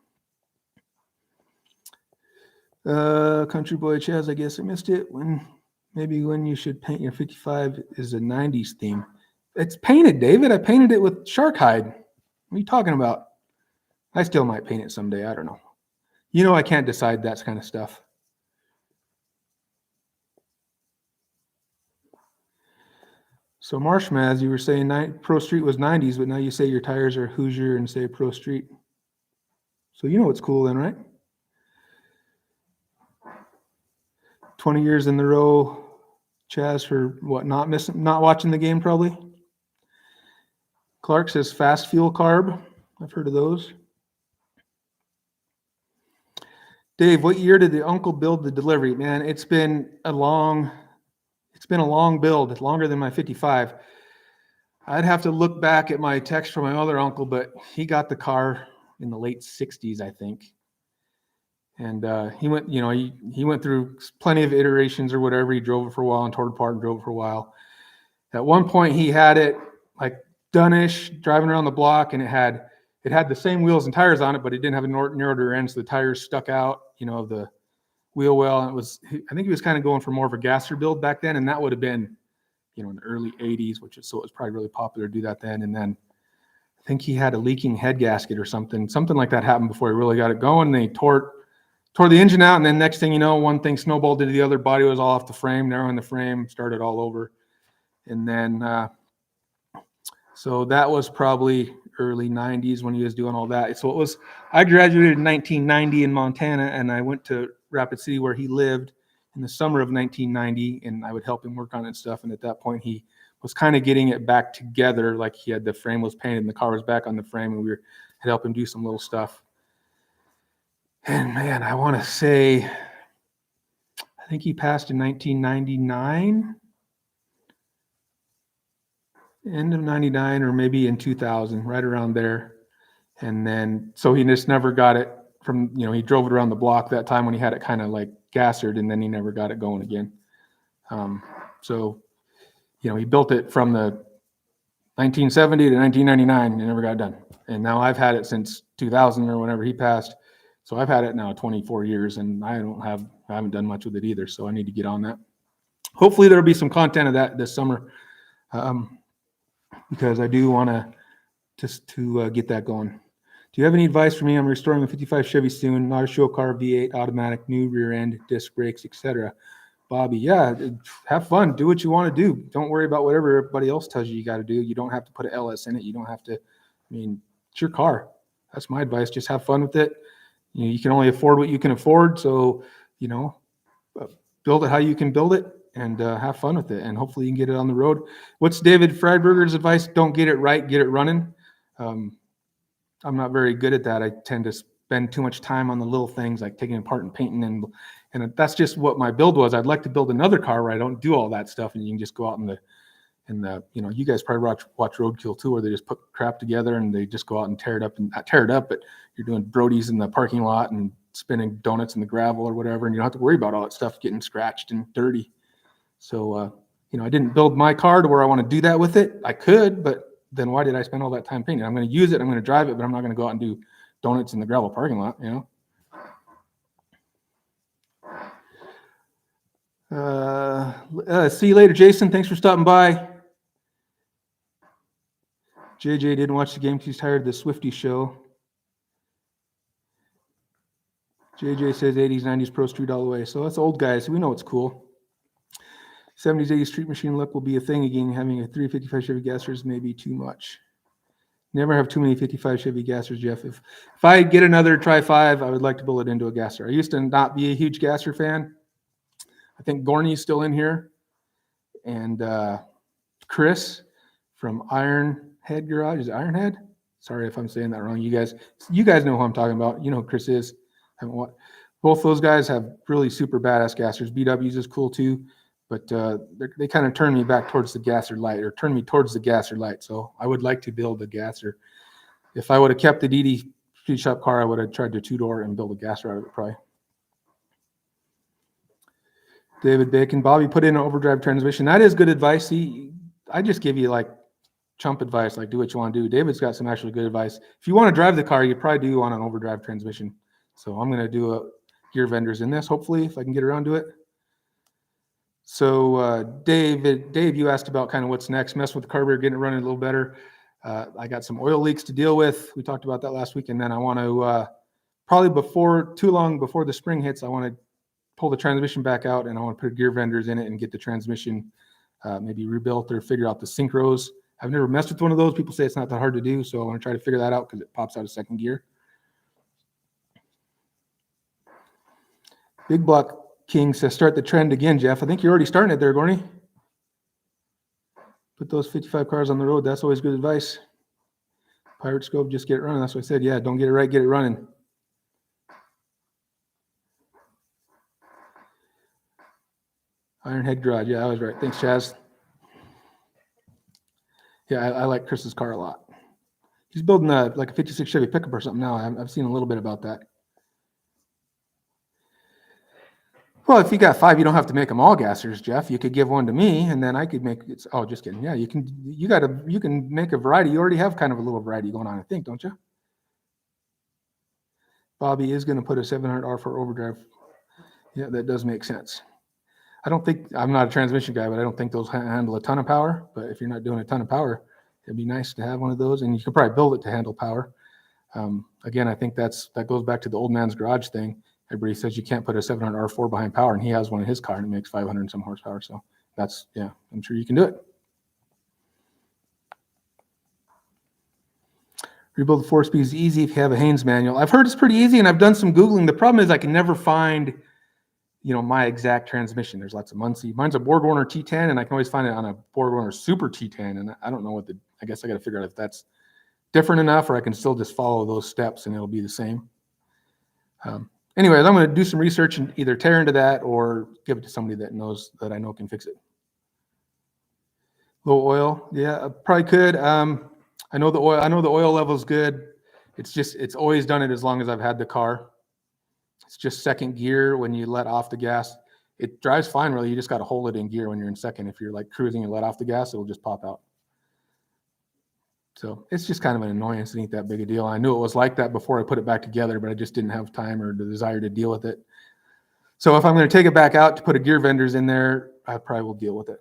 S1: Country Boy Chaz, I guess I missed it. Maybe when you should paint your 55 is a 90s theme. It's painted, David. I painted it with shark hide. What are you talking about? I still might paint it someday. I don't know. You know, I can't decide that kind of stuff. So Marshmaz, you were saying Pro Street was 90s, but now you say your tires are Hoosier and say Pro Street. So you know what's cool then, right? 20 years in the row, Chaz, for what, not watching the game probably? Clark says fast fuel carb. I've heard of those. Dave, what year did the uncle build the delivery? Man, it's been a long build. It's longer than my 55. I'd have to look back at my text from my other uncle, but he got the car in the late 60s, I think. And he went, he went through plenty of iterations or whatever. He drove it for a while and tore it apart and drove it for a while. At one point, he had it like done-ish, driving around the block, and it had the same wheels and tires on it, but it didn't have a narrowed rear end, so the tires stuck out, of the wheel well. And I think he was kind of going for more of a gasser build back then, and that would have been, in the early 80s, so it was probably really popular to do that then. And then I think he had a leaking head gasket or something like that happened before he really got it going. They tore the engine out, and then next thing you know, one thing snowballed into the other. Body was all off the frame, narrowing the frame, started all over. And then, so that was probably early 90s when he was doing all that. So I graduated in 1990 in Montana, and I went to Rapid City where he lived in the summer of 1990, and I would help him work on it and stuff. And at that point, he was kind of getting it back together. Like the frame was painted and the car was back on the frame, and had helped him do some little stuff. And man, I want to say, I think he passed in 1999, end of 99, or maybe in 2000, right around there. And then, so he just never got it from, he drove it around the block that time when he had it kind of like gassered, and then he never got it going again. So, he built it from the 1970 to 1999 and never got it done. And now I've had it since 2000 or whenever he passed. So I've had it now 24 years, and I haven't done much with it either. So I need to get on that. Hopefully there'll be some content of that this summer, because I do want to get that going. Do you have any advice for me? I'm restoring a 55 Chevy soon, not a show car, V8, automatic, new rear end, disc brakes, etc. Bobby, yeah, have fun. Do what you want to do. Don't worry about whatever everybody else tells you got to do. You don't have to put an LS in it. You don't have to. It's your car. That's my advice. Just have fun with it. You can only afford what you can afford. So, build it how you can build it, and have fun with it. And hopefully you can get it on the road. What's David Friedberger's advice? Don't get it right, get it running. I'm not very good at that. I tend to spend too much time on the little things like taking it apart and painting, and that's just what my build was. I'd like to build another car where I don't do all that stuff, and you can just go out in the you guys probably watch Roadkill too, where they just put crap together and they just go out and tear it up, and not tear it up, but you're doing Brody's in the parking lot and spinning donuts in the gravel or whatever, and you don't have to worry about all that stuff getting scratched and dirty. So, I didn't build my car to where I want to do that with it. I could, but then why did I spend all that time painting? I'm going to use it, I'm going to drive it, but I'm not going to go out and do donuts in the gravel parking lot, See you later, Jason. Thanks for stopping by. JJ didn't watch the game because he's tired of the Swifty show. JJ says 80s, 90s Pro Street all the way. So that's old guys. We know it's cool. 70s, 80s street machine look will be a thing again. Having a 355 Chevy gassers may be too much. Never have too many 55 Chevy gassers, Jeff. If I get another Tri-5, I would like to build it into a gasser. I used to not be a huge gasser fan. I think Gorney's still in here. And Chris from Ironhead Garage. Is it Ironhead? Sorry if I'm saying that wrong. You guys know who I'm talking about. You know who Chris is. Both those guys have really super badass gassers. BW's is cool too, but they kind of turned me back towards the gasser light, or turned me towards the gasser light. So I would like to build a gasser. If I would have kept the DD Speed Shop car, I would have tried to two-door and build a gasser out of it probably. David Bacon, Bobby, put in an overdrive transmission. That is good advice. I just give you like chump advice, like do what you want to do. David's got some actually good advice. If you want to drive the car, you probably do want an overdrive transmission. So I'm going to do a gear vendors in this, hopefully, if I can get around to it. So Dave, you asked about kind of what's next. Mess with the carburetor, getting it running a little better. I got some oil leaks to deal with. We talked about that last week. And then I want to probably before the spring hits, I want to pull the transmission back out, and I want to put gear vendors in it and get the transmission maybe rebuilt or figure out the synchros. I've never messed with one of those. People say it's not that hard to do, so I want to try to figure that out because it pops out of second gear. Big Block King says, start the trend again, Jeff. I think you're already starting it there, Gorney. Put those 55 cars on the road. That's always good advice. Pirate Scope, just get it running. That's what I said. Yeah, don't get it right, get it running. Ironhead Garage. Yeah, I was right. Thanks, Chaz. Yeah, I like Chris's car a lot. He's building like a 56 Chevy pickup or something now. I've seen a little bit about that. Well, if you got 5, you don't have to make them all gassers, Jeff. You could give one to me, and then I could make it. Oh, just kidding. Yeah, you can. You can make a variety. You already have kind of a little variety going on, I think, don't you? Bobby is going to put a 700R for overdrive. Yeah, that does make sense. I'm not a transmission guy, but I don't think those handle a ton of power. But if you're not doing a ton of power, it'd be nice to have one of those, and you could probably build it to handle power. Again, I think that goes back to the old man's garage thing. Everybody says you can't put a 700R4 behind power, and he has one in his car and it makes 500 and some horsepower. So I'm sure you can do it. Rebuild the 4-speed is easy if you have a Haynes manual. I've heard it's pretty easy, and I've done some Googling. The problem is I can never find, my exact transmission. There's lots of Muncie. Mine's a BorgWarner T10, and I can always find it on a BorgWarner Super T10, and I don't know I guess I got to figure out if that's different enough, or I can still just follow those steps and it'll be the same. Anyways, I'm going to do some research and either tear into that or give it to somebody that I know can fix it. Low oil, yeah, probably could. I know the oil level is good. It's always done it as long as I've had the car. It's just second gear when you let off the gas. It drives fine, really. You just got to hold it in gear when you're in second. If you're like cruising and let off the gas, it'll just pop out. So it's just kind of an annoyance. It ain't that big a deal. I knew it was like that before I put it back together, but I just didn't have time or the desire to deal with it. So if I'm going to take it back out to put a gear vendors in there, I probably will deal with it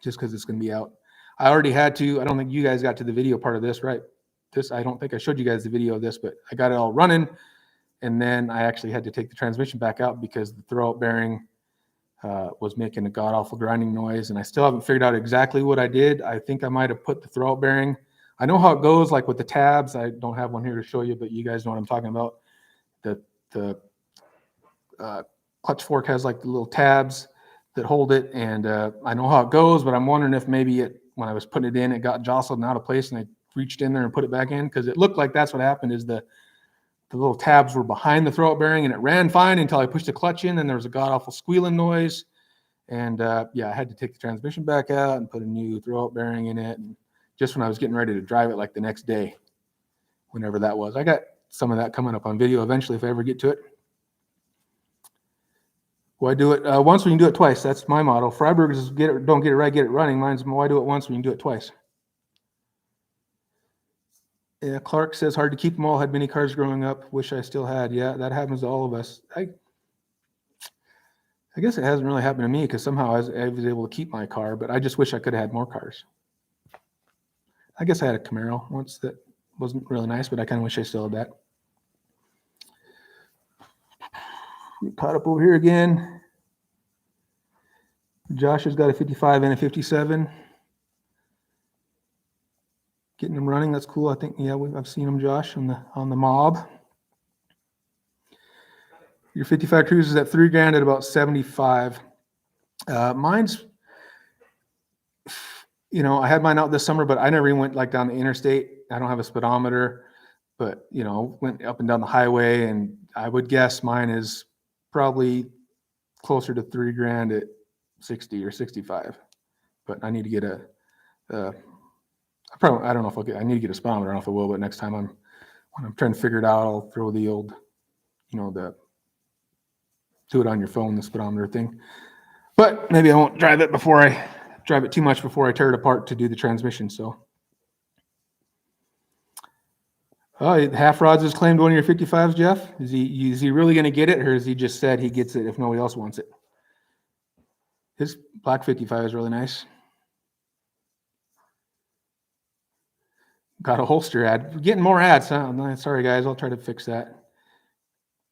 S1: just because it's going to be out. I already had to. I don't think you guys got to the video part of this, right? I don't think I showed you guys the video of this, but I got it all running. And then I actually had to take the transmission back out because the throwout bearing was making a god-awful grinding noise, and I still haven't figured out exactly what I did. I think I might have put the throwout bearing. I know how it goes, like with the tabs. I don't have one here to show you, but you guys know what I'm talking about. The clutch fork has like the little tabs that hold it, and I know how it goes, but I'm wondering if maybe when I was putting it in, it got jostled and out of place, and I reached in there and put it back in, because it looked like that's what happened. Is the little tabs were behind the throwout bearing, and it ran fine until I pushed the clutch in, and there was a god-awful squealing noise. And I had to take the transmission back out and put a new throwout bearing in it. And just when I was getting ready to drive it, like the next day, whenever that was. I got some of that coming up on video eventually if I ever get to it. Why do it once when you do it twice? That's my motto. Freiburg is don't get it right, get it running. Mine's why do it once when you do it twice? Yeah, Clark says, hard to keep them all. Had many cars growing up. Wish I still had. Yeah, that happens to all of us. I guess it hasn't really happened to me because somehow I was able to keep my car, but I just wish I could have had more cars. I guess I had a Camaro once that wasn't really nice, but I kind of wish I still had that. Get caught up over here again. Josh has got a 55 and a 57. Getting them running, that's cool. I think, yeah, I've seen them, Josh, on the mob. Your 55 Cruise is at $3,000 at about 75. Mine's, I had mine out this summer, but I never even went like down the interstate. I don't have a speedometer. but went up and down the highway, and I would guess mine is probably closer to $3,000 at 60 or 65. But I need to get I don't know if I need to get a speedometer. I don't know if I will, but next time when I'm trying to figure it out, I'll throw the old, the do it on your phone, the speedometer thing. But maybe I won't drive it too much before I tear it apart to do the transmission. So, Half Rods has claimed one of your 55s, Jeff. Is he really going to get it, or has he just said he gets it if nobody else wants it? His black 55 is really nice. Got a holster ad. We're getting more ads, huh? Sorry, guys. I'll try to fix that.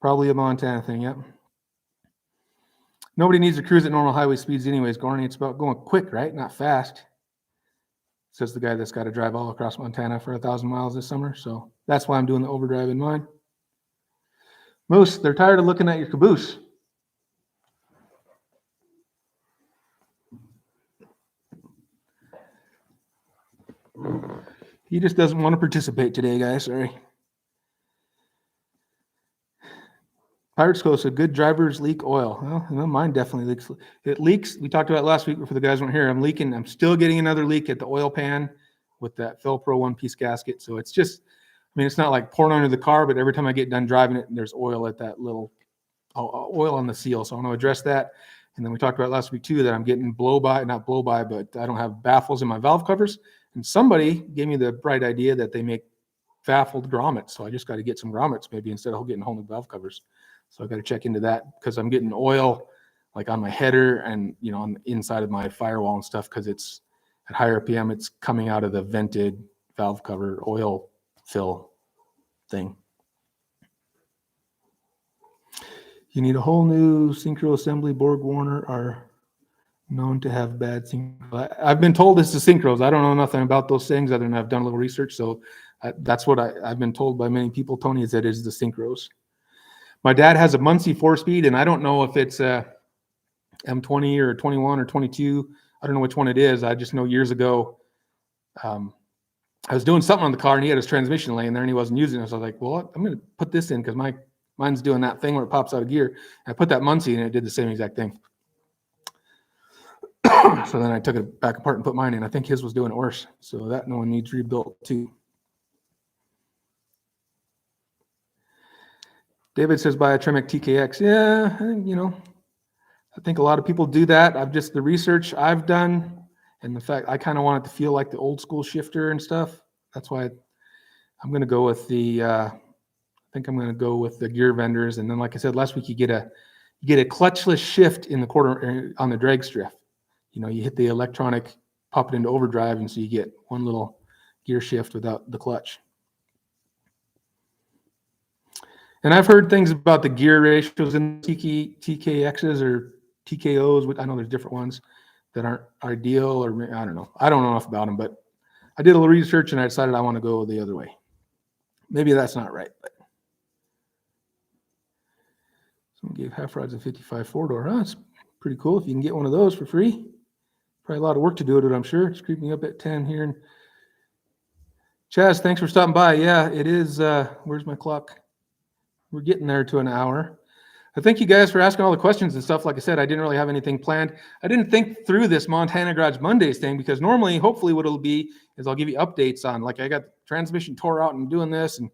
S1: Probably a Montana thing, yep. Nobody needs to cruise at normal highway speeds anyways, Gorney. It's about going quick, right? Not fast. Says the guy that's got to drive all across Montana for 1,000 miles this summer. So that's why I'm doing the overdrive in mine. Moose, they're tired of looking at your caboose. He just doesn't want to participate today, guys. Sorry. Pirates Coast, a good drivers leak oil. Well, mine definitely leaks. It leaks. We talked about it last week before the guys weren't here. I'm leaking. I'm still getting another leak at the oil pan with that Felpro one-piece gasket. So it's just, it's not like pouring under the car, but every time I get done driving it, there's oil at that little oil on the seal. So I want to address that. And then we talked about last week too that I'm getting not blow by, but I don't have baffles in my valve covers. And somebody gave me the bright idea that they make baffled grommets. So I just got to get some grommets maybe instead of getting whole new valve covers. So I got to check into that because I'm getting oil like on my header and on the inside of my firewall and stuff because it's at higher RPM. It's coming out of the vented valve cover oil fill thing. You need a whole new synchro assembly. Borg Warner are known to have bad synchro. I've been told it's the synchros. I don't know nothing about those things other than I've done a little research. So that's what I've been told by many people, Tony, is that it is the synchros. My dad has a Muncie 4-speed, and I don't know if it's a M20 or 21 or 22. I don't know which one it is. I just know years ago I was doing something on the car, and he had his transmission laying there, and he wasn't using it. So I was like, well, I'm going to put this in because mine's doing that thing where it pops out of gear. And I put that Muncie in, and it did the same exact thing. So then I took it back apart and put mine in. I think his was doing it worse. So that one needs rebuilt too. David says buy a Tremec TKX. Yeah, I think a lot of people do that. The research I've done and the fact I kind of want it to feel like the old school shifter and stuff. That's why I'm going to go with the gear vendors. And then, like I said last week, you get a clutchless shift in the quarter on the drag strip. You hit the electronic, pop it into overdrive, and so you get one little gear shift without the clutch. And I've heard things about the gear ratios in TKXs or TKOs. I know there's different ones that aren't ideal, or I don't know. I don't know enough about them, but I did a little research and I decided I want to go the other way. Maybe that's not right, but someone gave Half Rods a 55 4-door. Oh, that's pretty cool. If you can get one of those for free, probably a lot of work to do it, I'm sure. It's creeping up at 10 here. And Chaz, thanks for stopping by. Yeah, it is. Where's my clock? We're getting there to an hour. I thank you guys for asking all the questions and stuff. Like I said, I didn't really have anything planned. I didn't think through this Montana Garage Mondays thing because normally, hopefully what it'll be is I'll give you updates on, like I got the transmission tore out and doing this, and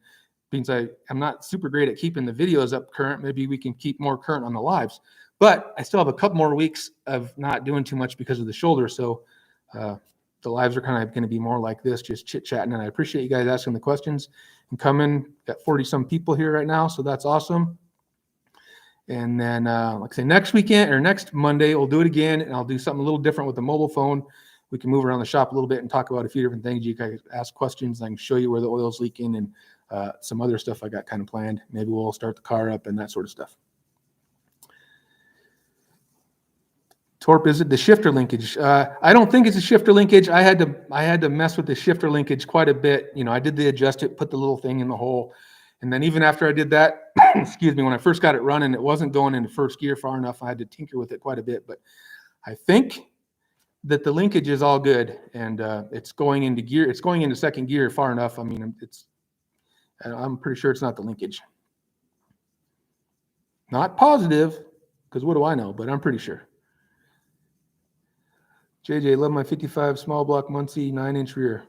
S1: means I'm not super great at keeping the videos up current. Maybe we can keep more current on the lives. But I still have a couple more weeks of not doing too much because of the shoulder. So the lives are kind of going to be more like this, just chit-chatting. And I appreciate you guys asking the questions and coming. Got 40-some people here right now, so that's awesome. And then, like I say, next weekend or next Monday, we'll do it again, and I'll do something a little different with the mobile phone. We can move around the shop a little bit and talk about a few different things. You guys ask questions. I can show you where the oil's leaking and some other stuff I got kind of planned. Maybe we'll start the car up and that sort of stuff. Torp, is it the shifter linkage? I don't think it's a shifter linkage. I had to mess with the shifter linkage quite a bit. I did the adjust it, put the little thing in the hole. And then even after I did that, excuse me, when I first got it running, it wasn't going into first gear far enough. I had to tinker with it quite a bit. But I think that the linkage is all good, and it's going into gear. It's going into second gear far enough. I mean, And I'm pretty sure it's not the linkage. Not positive, because what do I know? But I'm pretty sure. JJ, love my 55 small block Muncie 9-inch rear.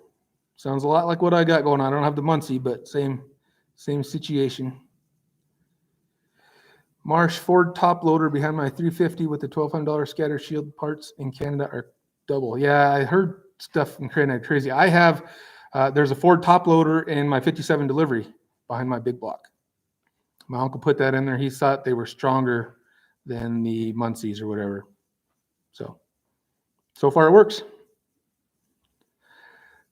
S1: Sounds a lot like what I got going on. I don't have the Muncie, but same situation. Marsh Ford top loader behind my 350 with the $1,200 scatter shield parts in Canada are double. Yeah, I heard stuff in crazy. I have, there's a Ford top loader in my 57 delivery behind my big block. My uncle put that in there. He thought they were stronger than the Muncies or whatever. So far it works.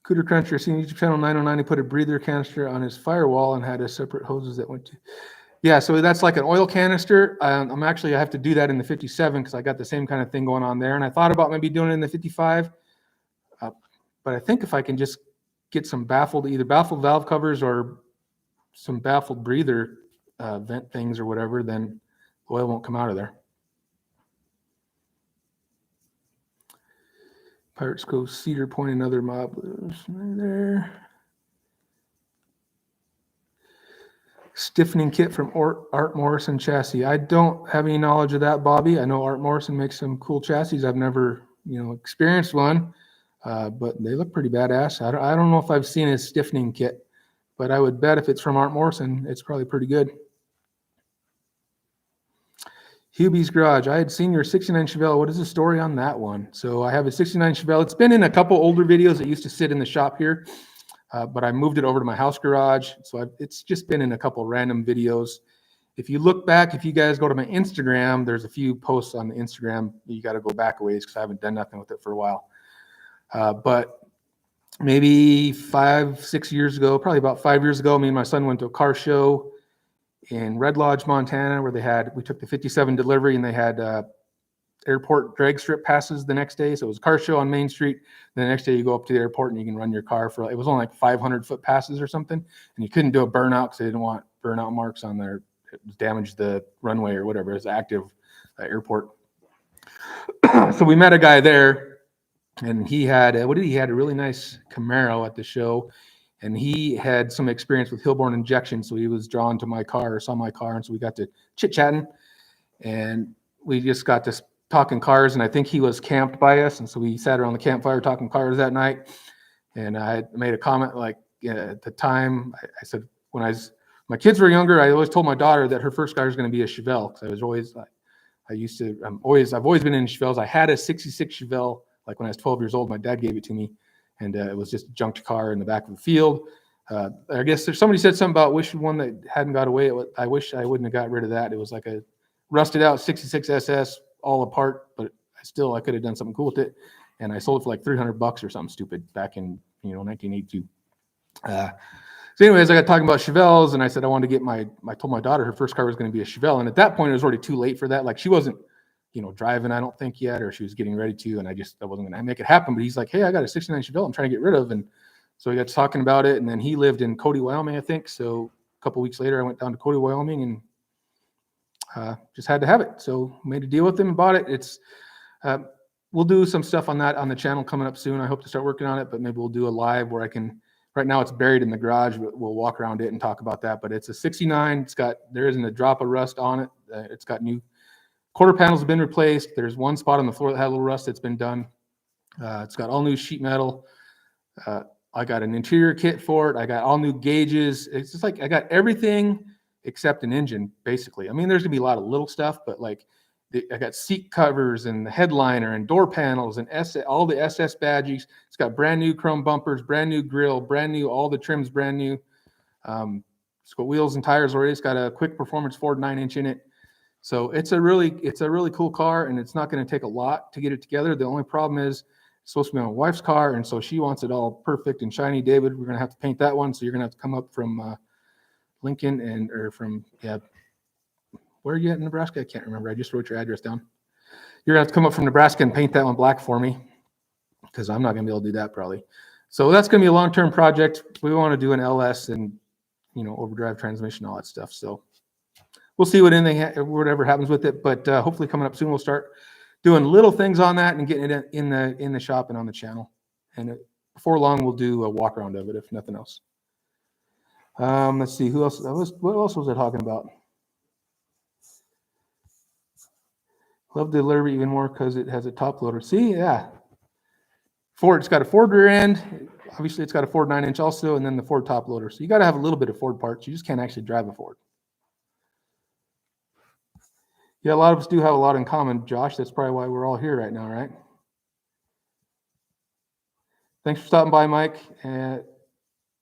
S1: Cooter Cruncher, seen YouTube channel 909. He put a breather canister on his firewall and had a separate hoses that went to. Yeah, so that's like an oil canister. I have to do that in the 57 because I got the same kind of thing going on there. And I thought about maybe doing it in the 55. But I think if I can just get some either baffled valve covers or some baffled breather vent things or whatever, then the oil won't come out of there. Pirates Cove, Cedar Point, another mob there. Stiffening kit from Art Morrison chassis. I don't have any knowledge of that, Bobby. I know Art Morrison makes some cool chassis. I've never, experienced one, but they look pretty badass. I don't know if I've seen his stiffening kit, but I would bet if it's from Art Morrison, it's probably pretty good. Hubie's Garage. I had seen your 69 Chevelle. What is the story on that one? So I have a 69 Chevelle. It's been in a couple older videos. It used to sit in the shop here, but I moved it over to my house garage. So it's just been in a couple random videos. If you look back, if you guys go to my Instagram, there's a few posts on the Instagram. You got to go back a ways because I haven't done nothing with it for a while. But maybe 5-6 years ago, probably about 5 years ago, me and my son went to a car show in Red Lodge, Montana, where we took the 57 delivery and they had airport drag strip passes the next day. So it was a car show on Main Street. The next day you go up to the airport and you can run your car for, it was only like 500-foot passes or something. And you couldn't do a burnout because they didn't want burnout marks on there. It damaged the runway or whatever. It was active airport. So we met a guy there and he had, a really nice Camaro at the show. And he had some experience with Hillborn injection, so he was drawn to my car or saw my car, and so we got to chit-chatting, and we just got to talking cars, and I think he was camped by us, and so we sat around the campfire talking cars that night, and I made a comment like at the time, I said when my kids were younger, I always told my daughter that her first car was going to be a Chevelle, because I was always I've always been in Chevelles. I had a 66 Chevelle, like when I was 12 years old, my dad gave it to me. And it was just a junked car in the back of the field. I guess somebody said something about wishing one that hadn't got away. I wish I wouldn't have got rid of that. It was like a rusted out 66 SS, all apart, but I could have done something cool with it. And I sold it for like $300 or something stupid back in 1982. So anyways, I got talking about Chevelles, and I said I wanted to get I told my daughter her first car was going to be a Chevelle, and at that point it was already too late for that. Like she wasn't driving, I don't think yet, or she was getting ready to, and I wasn't going to make it happen. But he's like, hey, I got a 69 Chevelle I'm trying to get rid of. And so we got to talking about it. And then he lived in Cody, Wyoming, I think. So a couple weeks later, I went down to Cody, Wyoming, and just had to have it. So made a deal with him and bought it. We'll do some stuff on that on the channel coming up soon. I hope to start working on it, but maybe we'll do a live where right now it's buried in the garage, but we'll walk around it and talk about that. But it's a 69. There isn't a drop of rust on it. It's got new quarter panels have been replaced. There's one spot on the floor that had a little rust that's been done. It's got all new sheet metal. I got an interior kit for it. I got all new gauges. It's just like I got everything except an engine, basically. I mean, there's gonna be a lot of little stuff, but like I got seat covers and the headliner and door panels and all the SS badges. It's got brand new chrome bumpers, brand new grill, brand new, all the trims brand new. It's got wheels and tires already. It's got a quick performance Ford 9-inch in it. So it's a really cool car, and it's not going to take a lot to get it together. The only problem is it's supposed to be my wife's car, and so she wants it all perfect and shiny. David, we're going to have to paint that one, so you're going to have to come up from Lincoln where are you at in Nebraska? I can't remember. I just wrote your address down. You're going to have to come up from Nebraska and paint that one black for me because I'm not going to be able to do that probably. So that's going to be a long-term project. We want to do an LS and, overdrive transmission, all that stuff. So we'll see whatever happens with it, but hopefully coming up soon, we'll start doing little things on that and getting it in the shop and on the channel. And before long, we'll do a walk around of it, if nothing else. Let's see, who else? What else was I talking about? Love the Larry even more because it has a top loader. See, yeah. Ford, it's got a Ford rear end. Obviously, it's got a Ford 9-inch also, and then the Ford top loader. So you got to have a little bit of Ford parts. You just can't actually drive a Ford. Yeah, a lot of us do have a lot in common, Josh. That's probably why we're all here right now, right? Thanks for stopping by, Mike.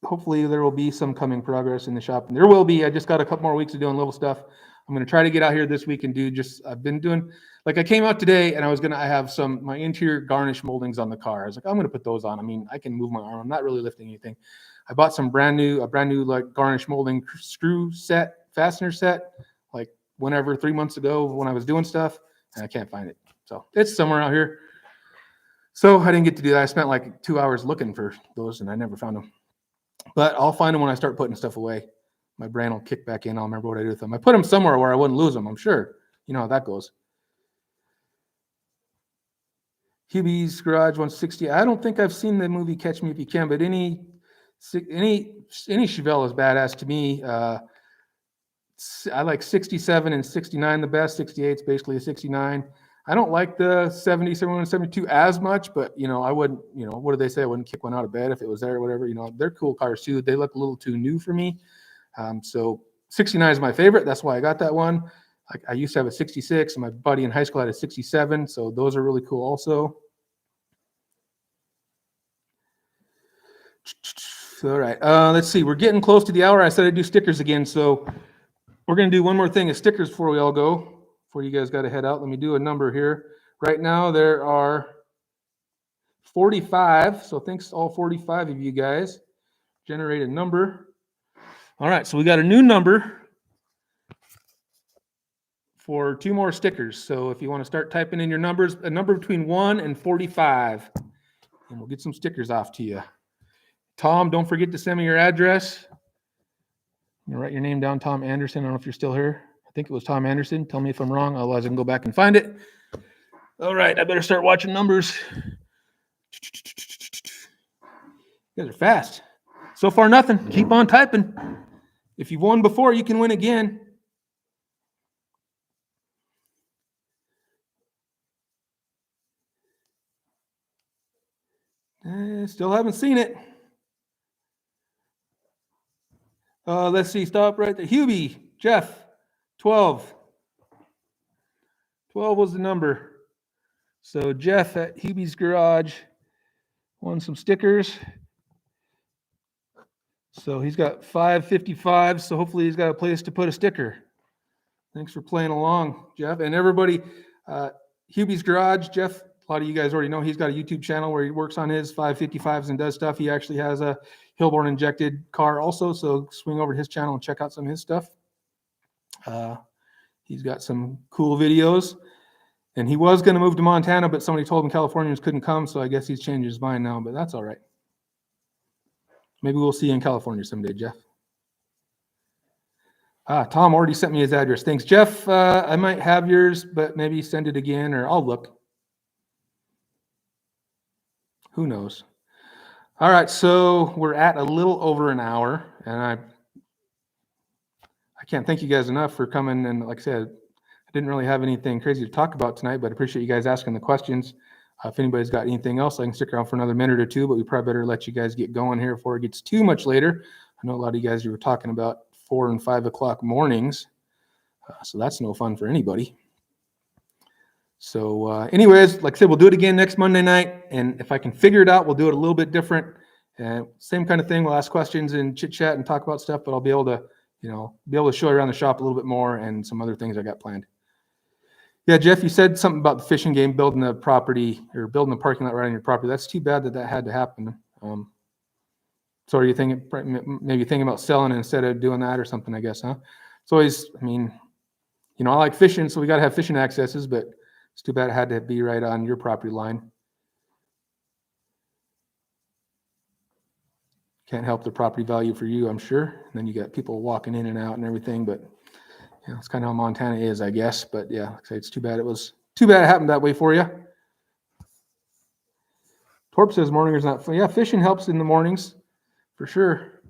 S1: Hopefully there will be some coming progress in the shop. And there will be. I just got a couple more weeks of doing little stuff. I'm going to try to get out here this week and do I've been doing, like I came out today and I have my interior garnish moldings on the car. I was like, I'm going to put those on. I mean, I can move my arm. I'm not really lifting anything. I bought a brand new like garnish molding fastener set, like whenever 3 months ago when I was doing stuff, and I can't find it. So it's somewhere out here. So I didn't get to do that. I spent like 2 hours looking for those and I never found them. But I'll find them when I start putting stuff away. My brain will kick back in. I'll remember what I did with them. I put them somewhere where I wouldn't lose them, I'm sure. You know how that goes. Hubie's Garage 160. I don't think I've seen the movie Catch Me If You Can, but any Chevelle is badass to me. I like 67 and 69 the best. 68 is basically a 69. I don't like the 70, 71, 72 as much, but, I wouldn't, what do they say? I wouldn't kick one out of bed if it was there or whatever. They're cool cars too. They look a little too new for me. So 69 is my favorite. That's why I got that one. I used to have a 66, and my buddy in high school had a 67. So those are really cool also. All right. Let's see. We're getting close to the hour. I said I'd do stickers again. So we're going to do one more thing of stickers before we all go. Before you guys got to head out, let me do a number here. Right now there are 45. So thanks all 45 of you guys. Generate a number. All right. So we got a new number for 2 more stickers. So if you want to start typing in your numbers, a number between 1 and 45, and we'll get some stickers off to you. Tom, don't forget to send me your address. You write your name down, Tom Anderson. I don't know if you're still here. I think it was Tom Anderson. Tell me if I'm wrong. Otherwise, I can go back and find it. All right. I better start watching numbers. You guys are fast. So far, nothing. Keep on typing. If you've won before, you can win again. Still haven't seen it. Let's see. Stop right there. Hubie, Jeff, 12. 12 was the number. So Jeff at Hubie's Garage won some stickers. So he's got 555. So hopefully he's got a place to put a sticker. Thanks for playing along, Jeff. And everybody, Hubie's Garage, Jeff, a lot of you guys already know he's got a YouTube channel where he works on his 555s and does stuff. He actually has a Hillborn injected car also. So swing over to his channel and check out some of his stuff. He's got some cool videos. And he was going to move to Montana, but somebody told him Californians couldn't come. So I guess he's changed his mind now, but that's all right. Maybe we'll see you in California someday, Jeff. Tom already sent me his address. Thanks, Jeff. I might have yours, but maybe send it again, or I'll look. Who knows? All right, so we're at a little over an hour, and I can't thank you guys enough for coming. And like I said, I didn't really have anything crazy to talk about tonight, but I appreciate you guys asking the questions. If anybody's got anything else, I can stick around for another minute or two, but we probably better let you guys get going here before it gets too much later. I know a lot of you guys, you were talking about 4 and 5 o'clock mornings, so that's no fun for anybody. So anyways, like I said, we'll do it again next Monday night, and if I can figure it out, we'll do it a little bit different. Same kind of thing. We'll ask questions and chit chat and talk about stuff, but I'll be able to, show you around the shop a little bit more and some other things I got planned. Yeah, Jeff, you said something about the fishing game, building a property or building a parking lot right on your property. That's too bad that had to happen. So are you maybe thinking about selling instead of doing that or something, I guess, huh? It's always, I like fishing, so we got to have fishing accesses, but it's too bad it had to be right on your property line. Can't help the property value for you, I'm sure. And then you got people walking in and out and everything, but it's kind of how Montana is, I guess. But yeah, like I say, it's too bad it happened that way for you. Torp says morning is not fun. Yeah, fishing helps in the mornings for sure.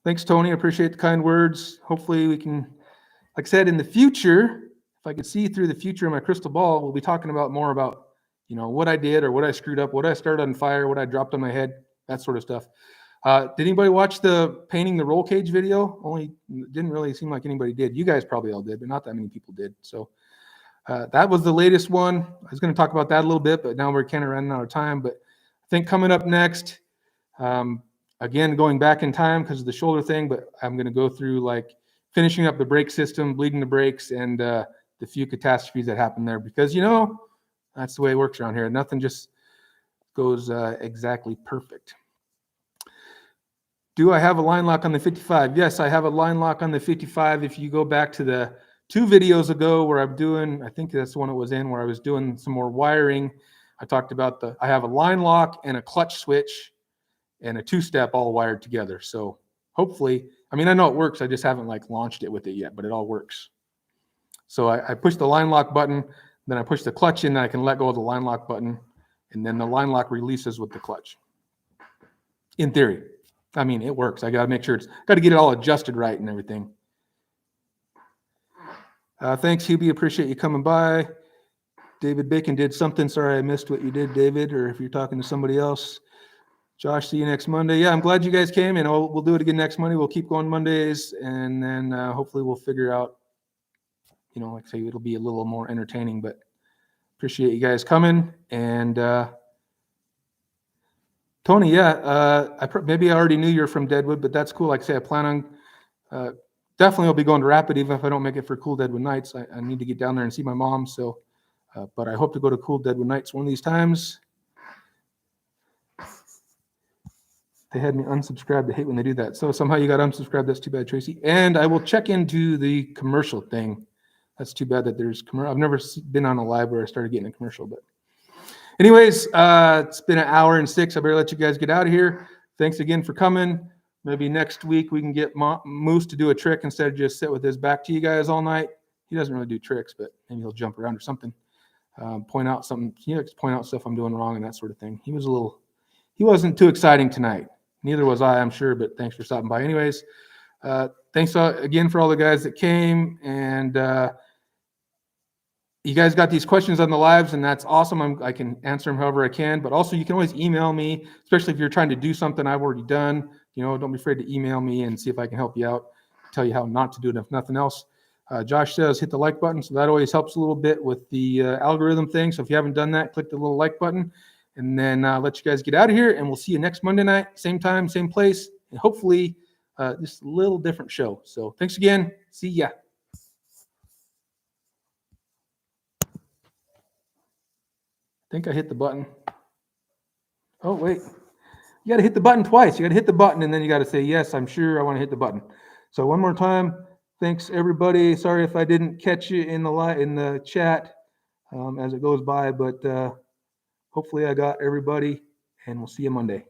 S1: Thanks, Tony. I appreciate the kind words. Hopefully we can, like I said, in the future, if I could see through the future in my crystal ball, we'll be talking about more about, what I did or what I screwed up, what I started on fire, what I dropped on my head, that sort of stuff. Did anybody watch the painting the roll cage video? Only didn't really seem like anybody did. You guys probably all did, but not that many people did. So that was the latest one. I was going to talk about that a little bit, but now we're kind of running out of time. But I think coming up next, again, going back in time because of the shoulder thing, but I'm going to go through like finishing up the brake system, bleeding the brakes, and the few catastrophes that happened there. Because, that's the way it works around here. Nothing just goes exactly perfect. Do I have a line lock on the 55? Yes, I have a line lock on the 55. If you go back to the 2 videos ago where I'm doing, I think that's the one it was in, where I was doing some more wiring. I talked about I have a line lock and a clutch switch and a 2-step all wired together. So hopefully, I know it works. I just haven't launched it with it yet, but it all works. So I push the line lock button, then I push the clutch in, and I can let go of the line lock button, and then the line lock releases with the clutch. In theory. It works. I got to make sure got to get it all adjusted right and everything. Thanks, Hubie. Appreciate you coming by. David Bacon did something. Sorry I missed what you did, David, or if you're talking to somebody else. Josh, see you next Monday. Yeah, I'm glad you guys came, and we'll do it again next Monday. We'll keep going Mondays, and then hopefully we'll figure out, like I say, it'll be a little more entertaining, but appreciate you guys coming. And Tony, yeah, maybe I already knew you're from Deadwood, but that's cool. Like I say, I plan on definitely I'll be going to Rapid, even if I don't make it for Cool Deadwood Nights. I need to get down there and see my mom. So, but I hope to go to Cool Deadwood Nights one of these times. They had me unsubscribed. I hate when they do that. So somehow you got unsubscribed. That's too bad, Tracy. And I will check into the commercial thing. That's too bad that there's commercial. I've never been on a live where I started getting a commercial, but anyways, it's been 1 hour and 6. I better let you guys get out of here. Thanks again for coming. Maybe next week we can get Moose to do a trick instead of just sit with his back to you guys all night. He doesn't really do tricks, but maybe he'll jump around or something. Point out something. Point out stuff I'm doing wrong and that sort of thing. He wasn't too exciting tonight. Neither was I, I'm sure, but thanks for stopping by. Anyways, thanks again for all the guys that came, and you guys got these questions on the lives, and that's awesome. I can answer them however I can, but also you can always email me, especially if you're trying to do something I've already done. Don't be afraid to email me and see if I can help you out, tell you how not to do it if nothing else. Josh says hit the like button, so that always helps a little bit with the algorithm thing. So if you haven't done that, click the little like button, and then let you guys get out of here, and we'll see you next Monday night, same time, same place, and hopefully just a little different show. So thanks again. See ya. I think I hit the button. Oh, wait. You got to hit the button twice. You got to hit the button, and then you got to say, yes, I'm sure I want to hit the button. So one more time. Thanks, everybody. Sorry if I didn't catch you in the chat as it goes by, but hopefully I got everybody, and we'll see you Monday.